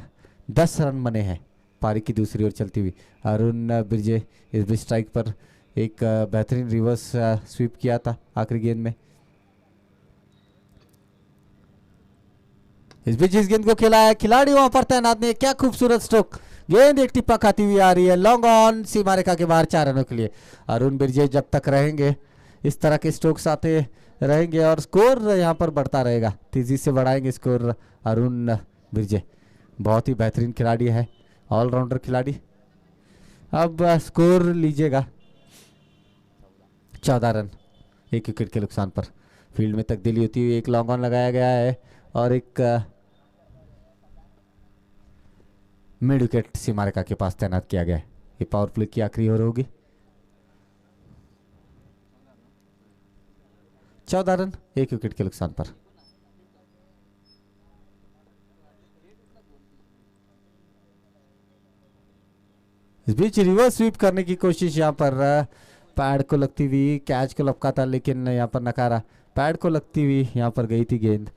10 रन बने हैं पारी की दूसरी ओर चलती हुई। अरुण बिरजे इस बीच स्ट्राइक पर एक बेहतरीन रिवर्स स्वीप किया था आखिरी गेंद में। इस बीच इस गेंद को खेला है खिलाड़ी वहां पर तैनात ने, क्या खूबसूरत स्ट्रोक। गेंद एक टिप्पा खाती हुई आ रही है लॉन्ग ऑन सीमा रेखा के बाहर 4 रनों के लिए। अरुण बिरजे जब तक रहेंगे इस तरह के स्ट्रोक्स आते रहेंगे और स्कोर यहाँ पर बढ़ता रहेगा, तेजी से बढ़ाएंगे स्कोर अरुण बिरजे। बहुत ही बेहतरीन खिलाड़ी है, ऑलराउंडर खिलाड़ी। अब स्कोर लीजिएगा 14 रन 1 विकेट के नुकसान पर। फील्ड में तब्दीली होती हुई एक लॉन्ग ऑन लगाया गया है और एक मिड विकेट सीमा रेखा के पास तैनात किया गया है। ये पावर प्ले की आखिरी ओवर होगी। 14 रन 1 विकेट के नुकसान पर। इस बीच रिवर्स स्वीप करने की कोशिश यहाँ पर पैड को लगती हुई, कैच को लपका था लेकिन यहाँ पर नकारा। पैड को लगती हुई यहाँ पर गई थी गेंद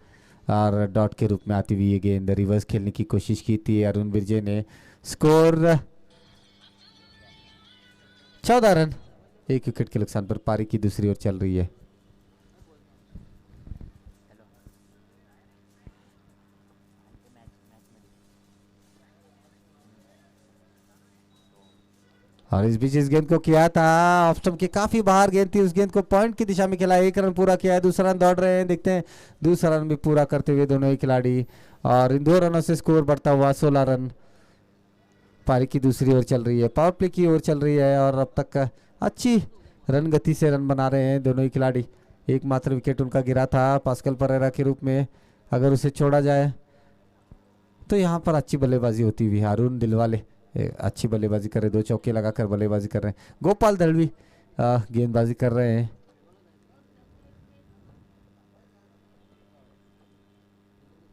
और डॉट के रूप में आती हुई ये गेंद रिवर्स खेलने की कोशिश की थी अरुण बिरजे ने। स्कोर 14 रन 1 विकेट के नुकसान पर पारी की दूसरी ओर चल रही है। और इस बीच इस गेंद को किया था ऑफ स्टंप के काफी बाहर गेंद थी, उस गेंद को पॉइंट की दिशा में खेला। 1 रन पूरा किया है, दूसरा रन दौड़ रहे हैं, देखते हैं दूसरा रन भी पूरा करते हुए दोनों ही खिलाड़ी। और इन 2 रनों से स्कोर बढ़ता हुआ 16 रन। पारी की दूसरी ओर चल रही है, पावर प्ले की ओर चल रही है और अब तक अच्छी रन गति से रन बना रहे हैं दोनों ही खिलाड़ी। एकमात्र विकेट उनका गिरा था पास्कल परेरा के रूप में, अगर उसे छोड़ा जाए तो यहाँ पर अच्छी बल्लेबाजी होती हुई। अरुण दिलवाले अच्छी बल्लेबाजी कर रहे, 2 चौके लगाकर बल्लेबाजी कर रहे हैं। गोपाल दलवी गेंदबाजी कर रहे हैं।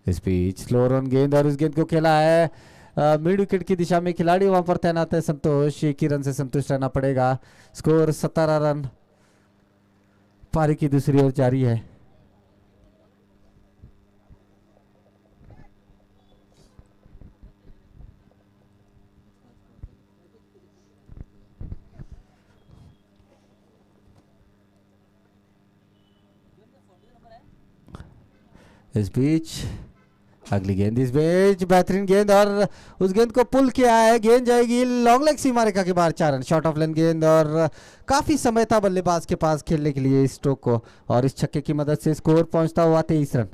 इस बीच स्लो रन गेंद और इस गेंद को खेला है मिड विकेट की दिशा में, खिलाड़ी वहां पर तैनात है संतोष। 1 ही रन से संतुष्ट रहना पड़ेगा। Score 17 run. पारी की दूसरी ओर जारी है। इस बीच अगली गेंद, इस बीच बेहतरीन गेंद और उस गेंद को पुल किया है, गेंद जाएगी लॉन्ग लेग सीमा रेखा के बाहर 4 रन। शॉर्ट ऑफ लेन गेंद और काफी समय था बल्लेबाज के पास खेलने के लिए इस स्ट्रोक को और इस छक्के की मदद से स्कोर पहुंचता हुआ 23 रन।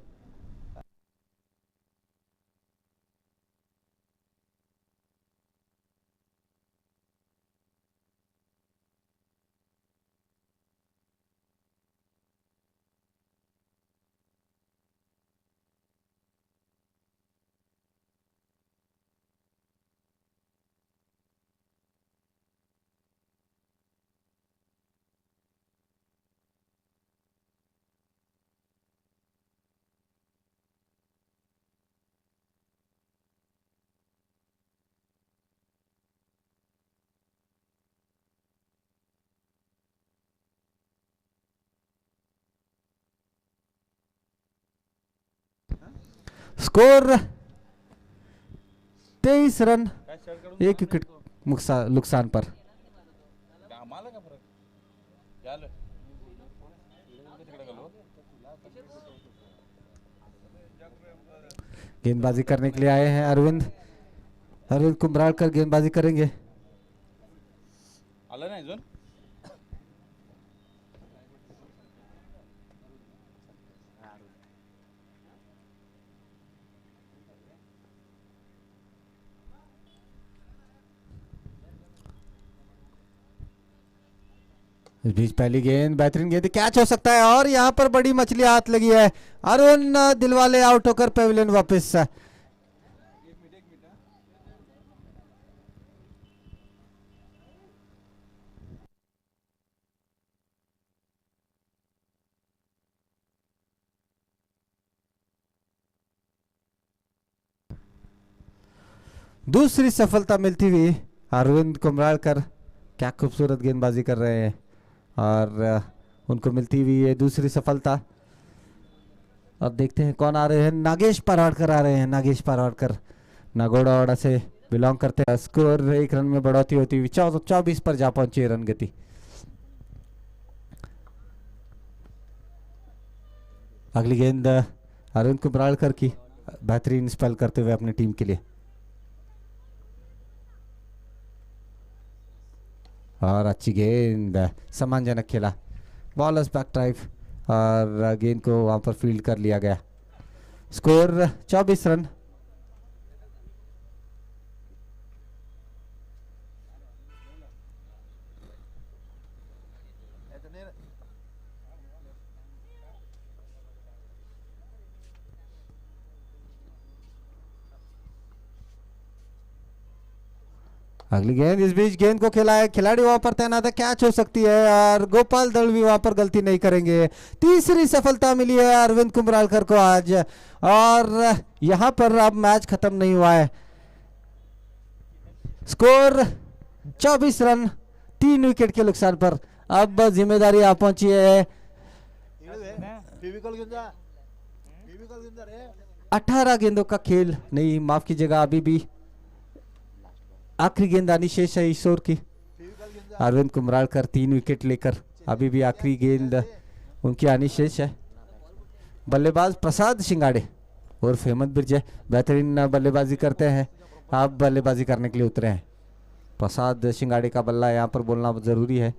स्कोर 23 रन 1 विकेट नुकसान पर। गेंदबाजी करने के लिए आए हैं अरविंद कुंभरालकर गेंदबाजी करेंगे। इस बीच पहली गेंद बेहतरीन गेंद, कैच हो सकता है और यहाँ पर बड़ी मछली हाथ लगी है। अरुण दिलवाले आउट होकर पेविलियन वापस। दूसरी सफलता मिलती हुई अरविंद कुमरालकर, क्या खूबसूरत गेंदबाजी कर रहे हैं और उनको मिलती हुई ये दूसरी सफलता। अब देखते हैं कौन आ रहे हैं। नागेश पारावाड़कर आ रहे हैं। नागेश पारावाड़कर नागौड़ा से बिलोंग करते हैं। स्कोर 1 रन में बढ़ोतरी होती हुई 24 पर जा पहुंची रन गति। अगली गेंद अरविंद कुमरालकर की, बेहतरीन स्पेल करते हुए अपनी टीम के लिए। और अच्छी गेंद, सम्मानजनक खेला, बॉलर्स बैक ड्राइव और गेंद को वहां पर फील्ड कर लिया गया। Score 24 run. अगली गेंद, इस बीच गेंद को खेला है, खिलाड़ी वहां पर तैनात है, कैच हो सकती है और गोपाल दलवी वहां पर गलती नहीं करेंगे। तीसरी सफलता मिली है अरविंद कुमरालकर को आज और यहां पर अब मैच खत्म नहीं हुआ है। स्कोर 24 रन, 3 विकेट के नुकसान पर अब जिम्मेदारी आ पहुंची है। 18 गेंदों का खेल, नहीं माफ कीजिएगा, अभी भी आखिरी गेंद आनी शेष है ईश्वर की। अरविंद कुमरालकर 3 विकेट लेकर, अभी भी आखिरी गेंद उनकी आनी शेष है। बल्लेबाज प्रसाद शिंगाड़े और हेमंत बिरजे बेहतरीन बल्लेबाजी करते हैं, आप बल्लेबाजी करने के लिए उतरे हैं। प्रसाद शिंगाड़े का बल्ला यहाँ पर बोलना जरूरी है।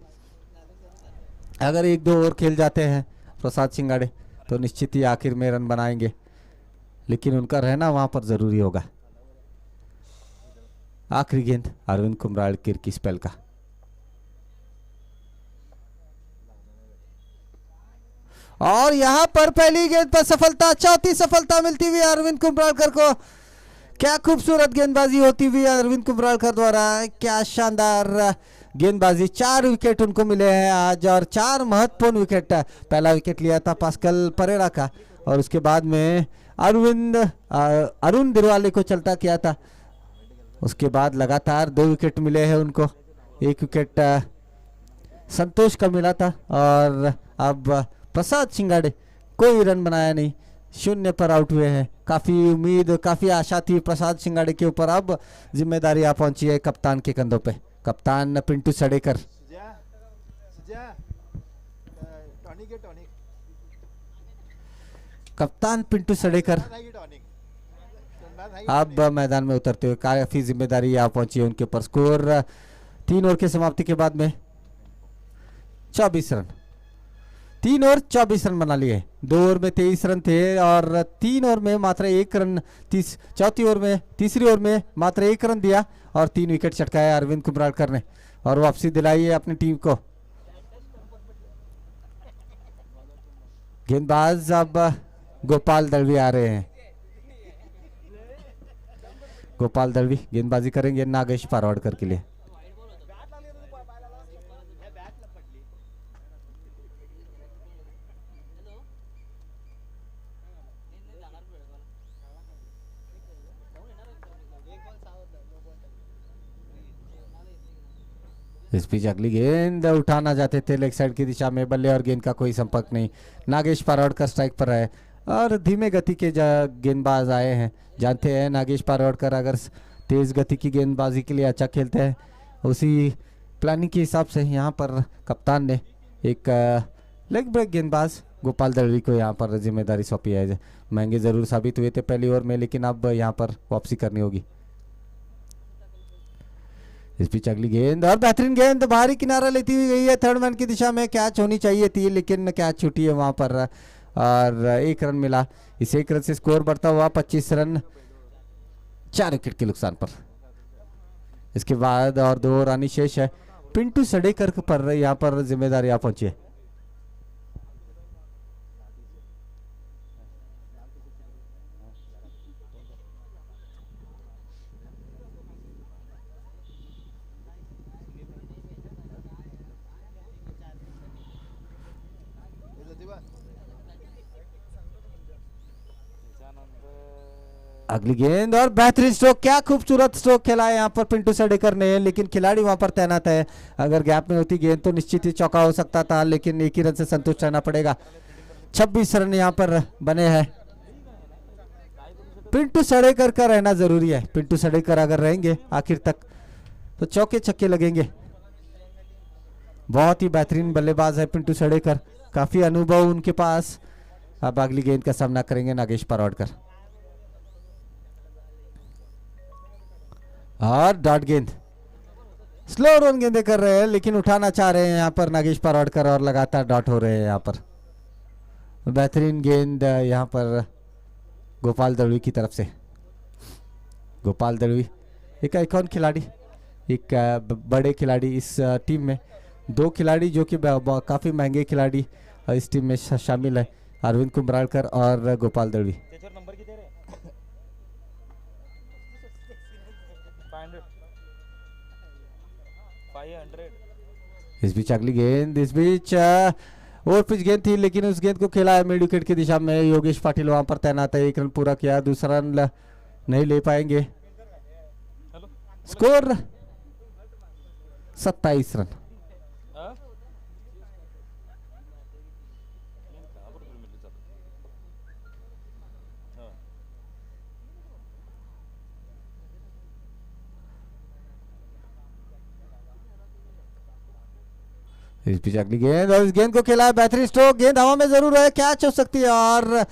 अगर 1-2 ओवर खेल जाते हैं प्रसाद शिंगाड़े तो निश्चित ही आखिर में रन बनाएंगे, लेकिन उनका रहना वहां पर जरूरी होगा। आखिरी गेंद अरविंद कुमरालकर की स्पेल का। और यहां पर पहली गेंद पर सफलता, चौथी सफलता मिलती हुई अरविंद कुमरालकर को। क्या खूबसूरत गेंदबाजी होती हुई अरविंद कुमरालकर द्वारा, क्या शानदार गेंदबाजी। 4 विकेट उनको मिले हैं आज और 4 महत्वपूर्ण विकेट। पहला विकेट लिया था पास्कल परेरा का और उसके बाद में अरुण दिलवाले को चलता किया था। उसके बाद लगातार 2 विकेट मिले हैं उनको, 1 विकेट संतोष का मिला था और अब प्रसाद शिंगाड़े कोई रन बनाया नहीं, 0 पर आउट हुए हैं। काफी उम्मीद, काफी आशा थी प्रसाद शिंगाड़े के ऊपर, अब जिम्मेदारी आ पहुंची है कप्तान के कंधों पे। कप्तान पिंटू सड़ेकर। कप्तान पिंटू सड़ेकर अब मैदान में उतरते हुए, काफी जिम्मेदारी आ पहुंची है उनके ऊपर। स्कोर 3 ओवर के समाप्ति के बाद में 24 रन, 3 ओवर 24 रन बना लिए। 2 ओवर में 23 रन थे और 3 ओवर में मात्र 1 रन, तीसरी ओवर में मात्र 1 रन दिया और 3 विकेट चटकाया अरविंद कुमरालकर ने और वापसी दिलाई है अपनी टीम को। गेंदबाज अब गोपाल दलवी आ रहे हैं। गोपाल दलवी गेंदबाजी करेंगे नागेश पारावाड़कर के लिए। इस बीच अगली गेंद उठाना जाते थे लेग साइड की दिशा में, बल्ले और गेंद का कोई संपर्क नहीं। नागेश पारावाड़कर स्ट्राइक पर है और धीमे गति के गेंदबाज आए हैं। जानते हैं नागेश पारावाड़कर अगर तेज गति की गेंदबाजी के लिए अच्छा खेलते हैं, उसी प्लानिंग के हिसाब से यहाँ पर कप्तान ने एक लेग ब्रेक गेंदबाज गोपाल दलवी को यहाँ पर जिम्मेदारी सौंपी है। महंगे जरूर साबित हुए थे पहली ओवर में, लेकिन अब यहाँ पर वापसी करनी होगी। इस बीच अगली गेंद और बेहतरीन गेंद बाहरी किनारा लेती हुई गई है, थर्ड मैन की दिशा में। कैच होनी चाहिए थी लेकिन कैच छूटी है वहां पर और 1 रन मिला। इस 1 रन से स्कोर बढ़ता हुआ 25 रन, 4 विकेट के नुकसान पर। इसके बाद और 2 ओवर आनी शेष है। पिंटू सडेकर पर यहाँ पर जिम्मेदारी आ पहुंची है। अगली गेंद और बेहतरीन स्ट्रोक, क्या खूबसूरत स्ट्रोक खेला है यहाँ पर पिंटू सडेकर ने, लेकिन खिलाड़ी वहां पर तैनात है। अगर गैप में होती गेंद तो निश्चित ही चौका हो सकता था, लेकिन एक ही रन से संतुष्ट रहना पड़ेगा। 26 रन यहाँ पर बने हैं। पिंटू सडेकर का रहना जरूरी है। पिंटू सडेकर अगर रहेंगे आखिर तक तो चौके छक्के लगेंगे। बहुत ही बेहतरीन बल्लेबाज है पिंटू सडेकर, काफी अनुभव उनके पास। अब अगली गेंद का सामना करेंगे नागेश परवाड़कर और डॉट गेंद, स्लो रन गेंदे कर रहे हैं लेकिन उठाना चाह रहे हैं यहाँ पर नागेश परवाड़कर और लगातार डॉट हो रहे हैं यहाँ पर। बेहतरीन गेंद यहाँ पर गोपाल दड़वी की तरफ से। गोपाल दड़वी एक आइकॉन खिलाड़ी, एक बड़े खिलाड़ी इस टीम में। दो खिलाड़ी जो कि काफी महंगे खिलाड़ी इस टीम में शामिल है, अरविंद कुंभराड़कर और गोपाल दड़वी। इस बीच अगली गेंद, इस बीच ओवर पिच गेंद थी लेकिन उस गेंद को खेला है मिड विकेट की दिशा में। योगेश पाटिल वहां पर तैनात है। एक रन पूरा किया, दूसरा रन नहीं ले पाएंगे। Score 27 run. इस बीच अगली गेंद और इस गेंद को खेला है बेहतरीन स्ट्रोक, गेंद हवा में जरूर है, कैच हो सकती है। और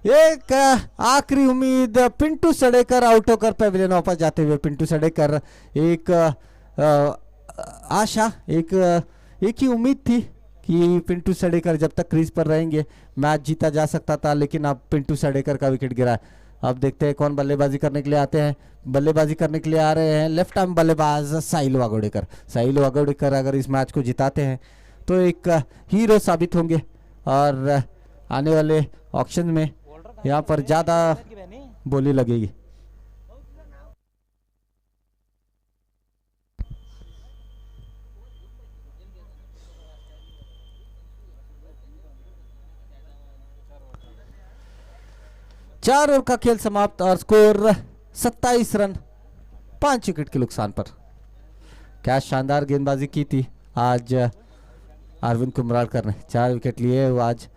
एक आखिरी उम्मीद, पिंटू सडेकर आउट होकर पेविलियन वापस जाते हुए। पिंटू सडेकर एक आशा, एक ही उम्मीद थी कि पिंटू सडेकर जब तक क्रीज पर रहेंगे मैच जीता जा सकता था, लेकिन अब पिंटू सडेकर का विकेट गिरा है। अब देखते हैं कौन बल्लेबाजी करने के लिए आते हैं। बल्लेबाजी करने के लिए आ रहे हैं लेफ्ट आर्म बल्लेबाज साहिल वागोडेकर। साहिल वागोडेकर अगर इस मैच को जिताते हैं तो एक हीरो साबित होंगे और आने वाले ऑक्शन में यहाँ पर ज्यादा बोली लगेगी। चार ओवर का खेल समाप्त और स्कोर 27 रन 5 विकेट के नुकसान पर। क्या शानदार गेंदबाजी की थी आज अरविंद कुंभराड़कर ने, 4 विकेट लिए वो आज।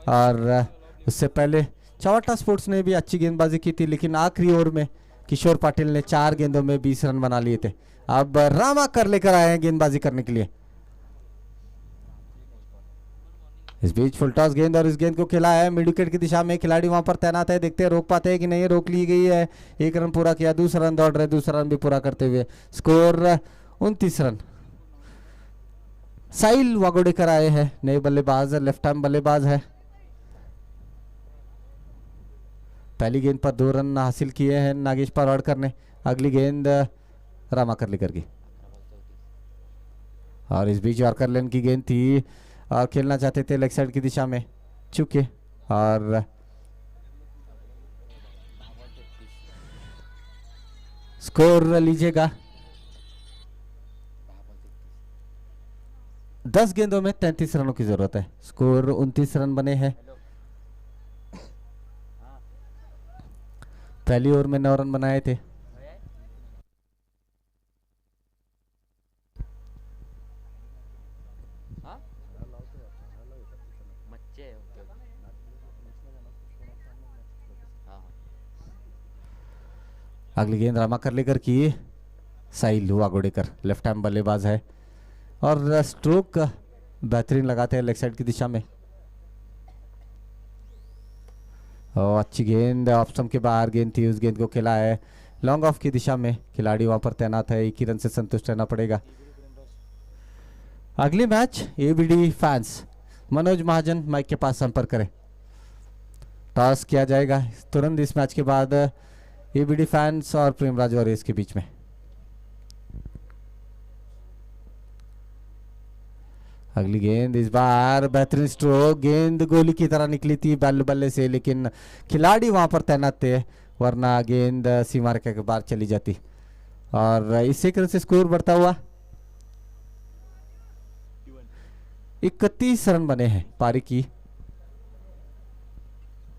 और उससे पहले चवाटा स्पोर्ट्स ने भी अच्छी गेंदबाजी की थी, लेकिन आखिरी ओवर में किशोर पाटिल ने 4 गेंदों में 20 रन बना लिए थे। अब रामाकर लेकर आए हैं गेंदबाजी करने के लिए। इस बीच फुल टॉस गेंद और इस गेंद को खेला है मिड विकेट की दिशा में। खिलाड़ी वहां पर तैनात है, देखते हैं रोक पाते हैं कि नहीं। रोक ली गई है, 1 रन पूरा किया, दूसरा रन दौड़ रहे, दूसरा रन भी पूरा करते हुए स्कोर 29 रन। साहिल वागोडेकर आए हैं, नए बल्लेबाज, लेफ्ट आर्म बल्लेबाज है। पहली गेंद पर 2 रन हासिल किए हैं नागेश परवाड़कर ने। अगली गेंद रामाकर लेकर की और इस बीच यॉर्कर लेन की गेंद थी और खेलना चाहते थे लेग साइड की दिशा में, चुके और स्कोर लीजिएगा 10 गेंदों में 33 रनों की जरूरत है। स्कोर 29 रन बने हैं। पहली ओवर में 9 रन बनाए थे। अगली गेंद रामाकर लेकर की, साहिल वागोडेकर लेफ्ट आर्म बल्लेबाज है और स्ट्रोक बेहतरीन लगाते हैं लेग साइड की दिशा में। और अच्छी गेंद ऑफ स्टंप के बाहर गेंद थी, उस गेंद को खेला है लॉन्ग ऑफ की दिशा में। खिलाड़ी वहां पर तैनात है, 1 ही रन से संतुष्ट रहना पड़ेगा। अगली मैच एबीडी फैंस, मनोज महाजन माइक के पास संपर्क करें। टॉस किया जाएगा तुरंत इस मैच के बाद एबीडी फैंस और प्रेमराज वॉरियर्स के बीच में। अगली गेंद इस बार बेहतरीन स्ट्रोक, गेंद गोली की तरह निकली थी बल्ले बल्ले से, लेकिन खिलाड़ी वहां पर तैनात थे, वरना गेंद सीमा रेखा के बाहर चली जाती। और इसी तरह से स्कोर बढ़ता हुआ 31 रन बने हैं पारी की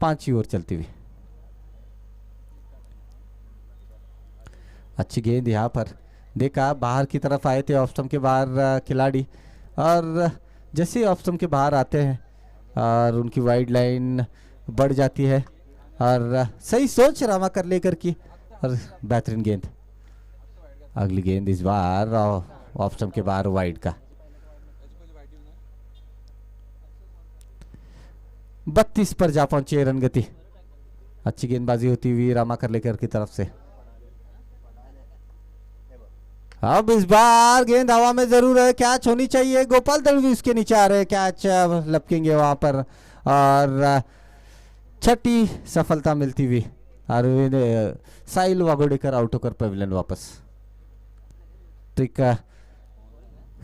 5 ओवर चलती हुई। अच्छी गेंद यहाँ पर देखा, बाहर की तरफ आए थे ऑफ स्टंप के बाहर खिलाड़ी, और जैसे ऑफ स्टंप के बाहर आते हैं और उनकी वाइड लाइन बढ़ जाती है, और सही सोच रामा कर लेकर की, और बेहतरीन गेंद। अगली गेंद इस बार ऑफ स्टंप के बाहर वाइड का 32 पर जा पहुंचे रन गति। अच्छी गेंदबाजी होती हुई रामा कर लेकर की तरफ से। अब इस बार गेंद हवा में जरूर है, कैच होनी चाहिए, गोपाल दलवी उसके नीचे आ रहे, कैच लपकेंगे वहां पर, और छठी सफलता मिलती हुई अरविंद साहिल वागोडेकर आउट होकर पवेलियन वापस। ठीक,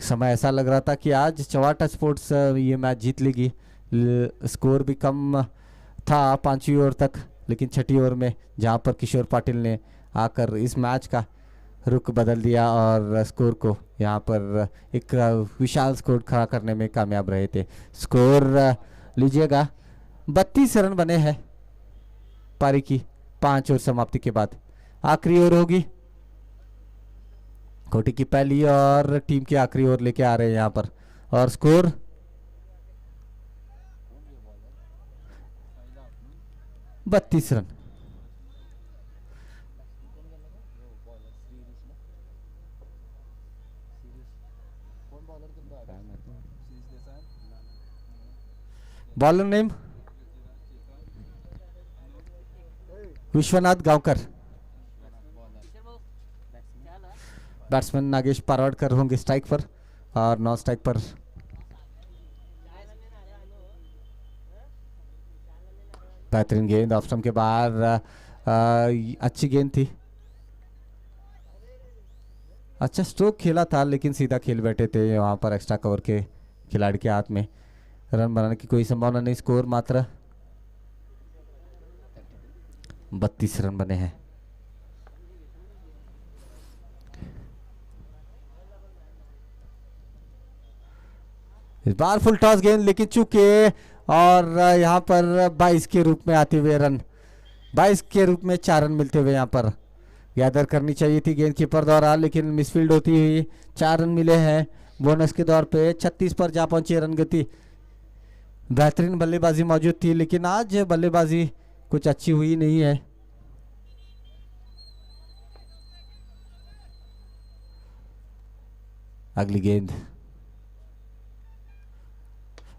समय ऐसा लग रहा था कि आज चवाटा स्पोर्ट्स ये मैच जीत लेगी, स्कोर भी कम था 5वीं ओवर तक, लेकिन छठी ओवर में जहां पर किशोर पाटिल ने आकर इस मैच का रुख बदल दिया और स्कोर को यहाँ पर एक विशाल स्कोर खड़ा करने में कामयाब रहे थे। स्कोर लीजिएगा 32 रन बने हैं पारी की 5 ओवर समाप्ति के बाद। आखिरी ओवर होगी, कोटी की पहली और टीम की आखिरी ओवर लेके आ रहे हैं यहाँ पर, और स्कोर बत्तीस run. Bowler name Vishwanath Gaonkar, batsman Nagesh Parwadkar होंगे स्ट्राइक पर, और नॉन स्ट्राइक पर बेहतरीन गेंद ऑफ स्टंप के बाहर, अच्छी गेंद थी, अच्छा स्ट्रोक खेला था, लेकिन सीधा खेल बैठे थे वहां पर एक्स्ट्रा कवर के खिलाड़ी के हाथ में, रन बनाने की कोई संभावना नहीं। स्कोर मात्र 32 रन बने हैं। इस बार फुल टॉस गेंद लेकिन चूके, और यहां पर 22 के रूप में आते हुए रन, 22 के रूप में 4 रन मिलते हुए यहां पर गैदर करनी चाहिए थी गेंद कीपर द्वारा, लेकिन मिसफील्ड होती हुई 4 रन मिले हैं बोनस के तौर पे। 36 पर जा पहुंची रन गति। बेहतरीन बल्लेबाजी मौजूद थी, लेकिन आज बल्लेबाजी कुछ अच्छी हुई नहीं है। अगली गेंद,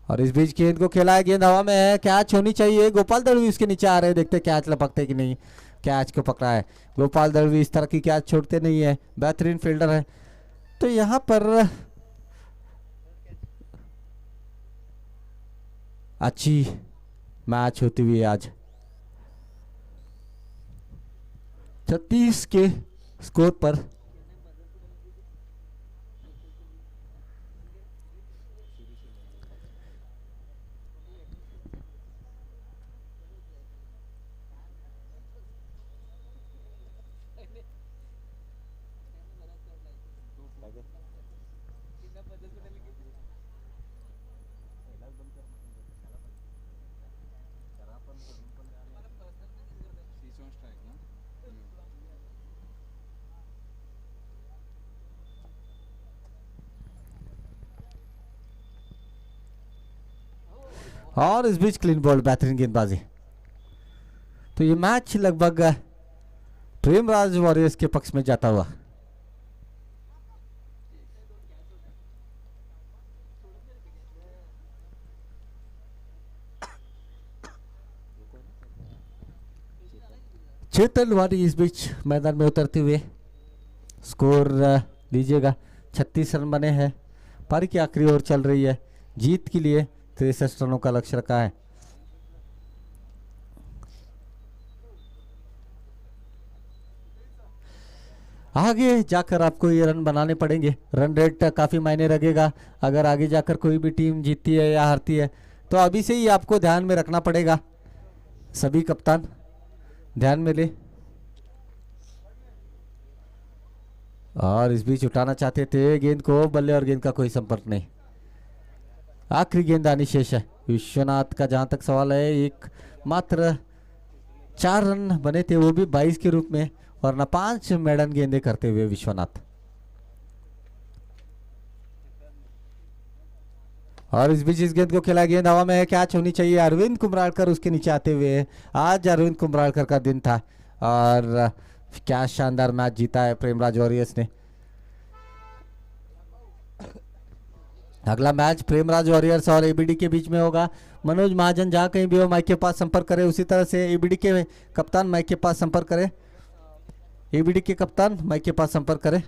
और इस बीच गेंद को खेला है, गेंद हवा में है, कैच होनी चाहिए, गोपाल दड़वी उसके नीचे आ रहे, देखते कैच लपकते कि नहीं। कैच को पकड़ा है गोपाल दड़वी, इस तरह की कैच छोड़ते नहीं है, बेहतरीन फील्डर है। तो यहां पर अच्छी मैच होती हुई आज 36 के स्कोर पर और इस बीच क्लीन बॉल, बेहतरीन गेंदबाजी। तो ये मैच लगभग प्रेमराज वॉरियर्स के पक्ष में जाता हुआ। चेतन वारी इस बीच मैदान में उतरते हुए। स्कोर लीजिएगा 36 रन बने हैं, पारी की आखिरी ओवर चल रही है, जीत के लिए 63 रनों का लक्ष्य रखा है। आगे जाकर आपको ये रन बनाने पड़ेंगे। रन रेट काफ़ी मायने रखेगा अगर आगे जाकर कोई भी टीम जीतती है या हारती है, तो अभी से ही आपको ध्यान में रखना पड़ेगा। सभी कप्तान ध्यान में ले। और इस बीच उठाना चाहते थे गेंद को, बल्ले और गेंद का कोई संपर्क नहीं। आखिरी गेंद आनी शेष है। विश्वनाथ का जहां तक सवाल है, एक मात्र 4 रन बने थे, वो भी 22 के रूप में, और ना 5 मेडन गेंदें करते हुए विश्वनाथ। और इस बीच इस गेंद को खेला, गेंद हवा में है, कैच होनी चाहिए। अरविंद कुमरालकर उसके नीचे आते हुए। आज अरविंद कुमरालकर का दिन था और क्या शानदार मैच जीता है प्रेमराज वॉरियर्स ने। अगला मैच प्रेमराज वॉरियर्स और एबीडी के बीच में होगा। मनोज महाजन जहां कहीं भी हो माइक के पास संपर्क करें, उसी तरह से एबीडी के कप्तान माइक के पास संपर्क करें। एबीडी के कप्तान माइक के पास संपर्क करें।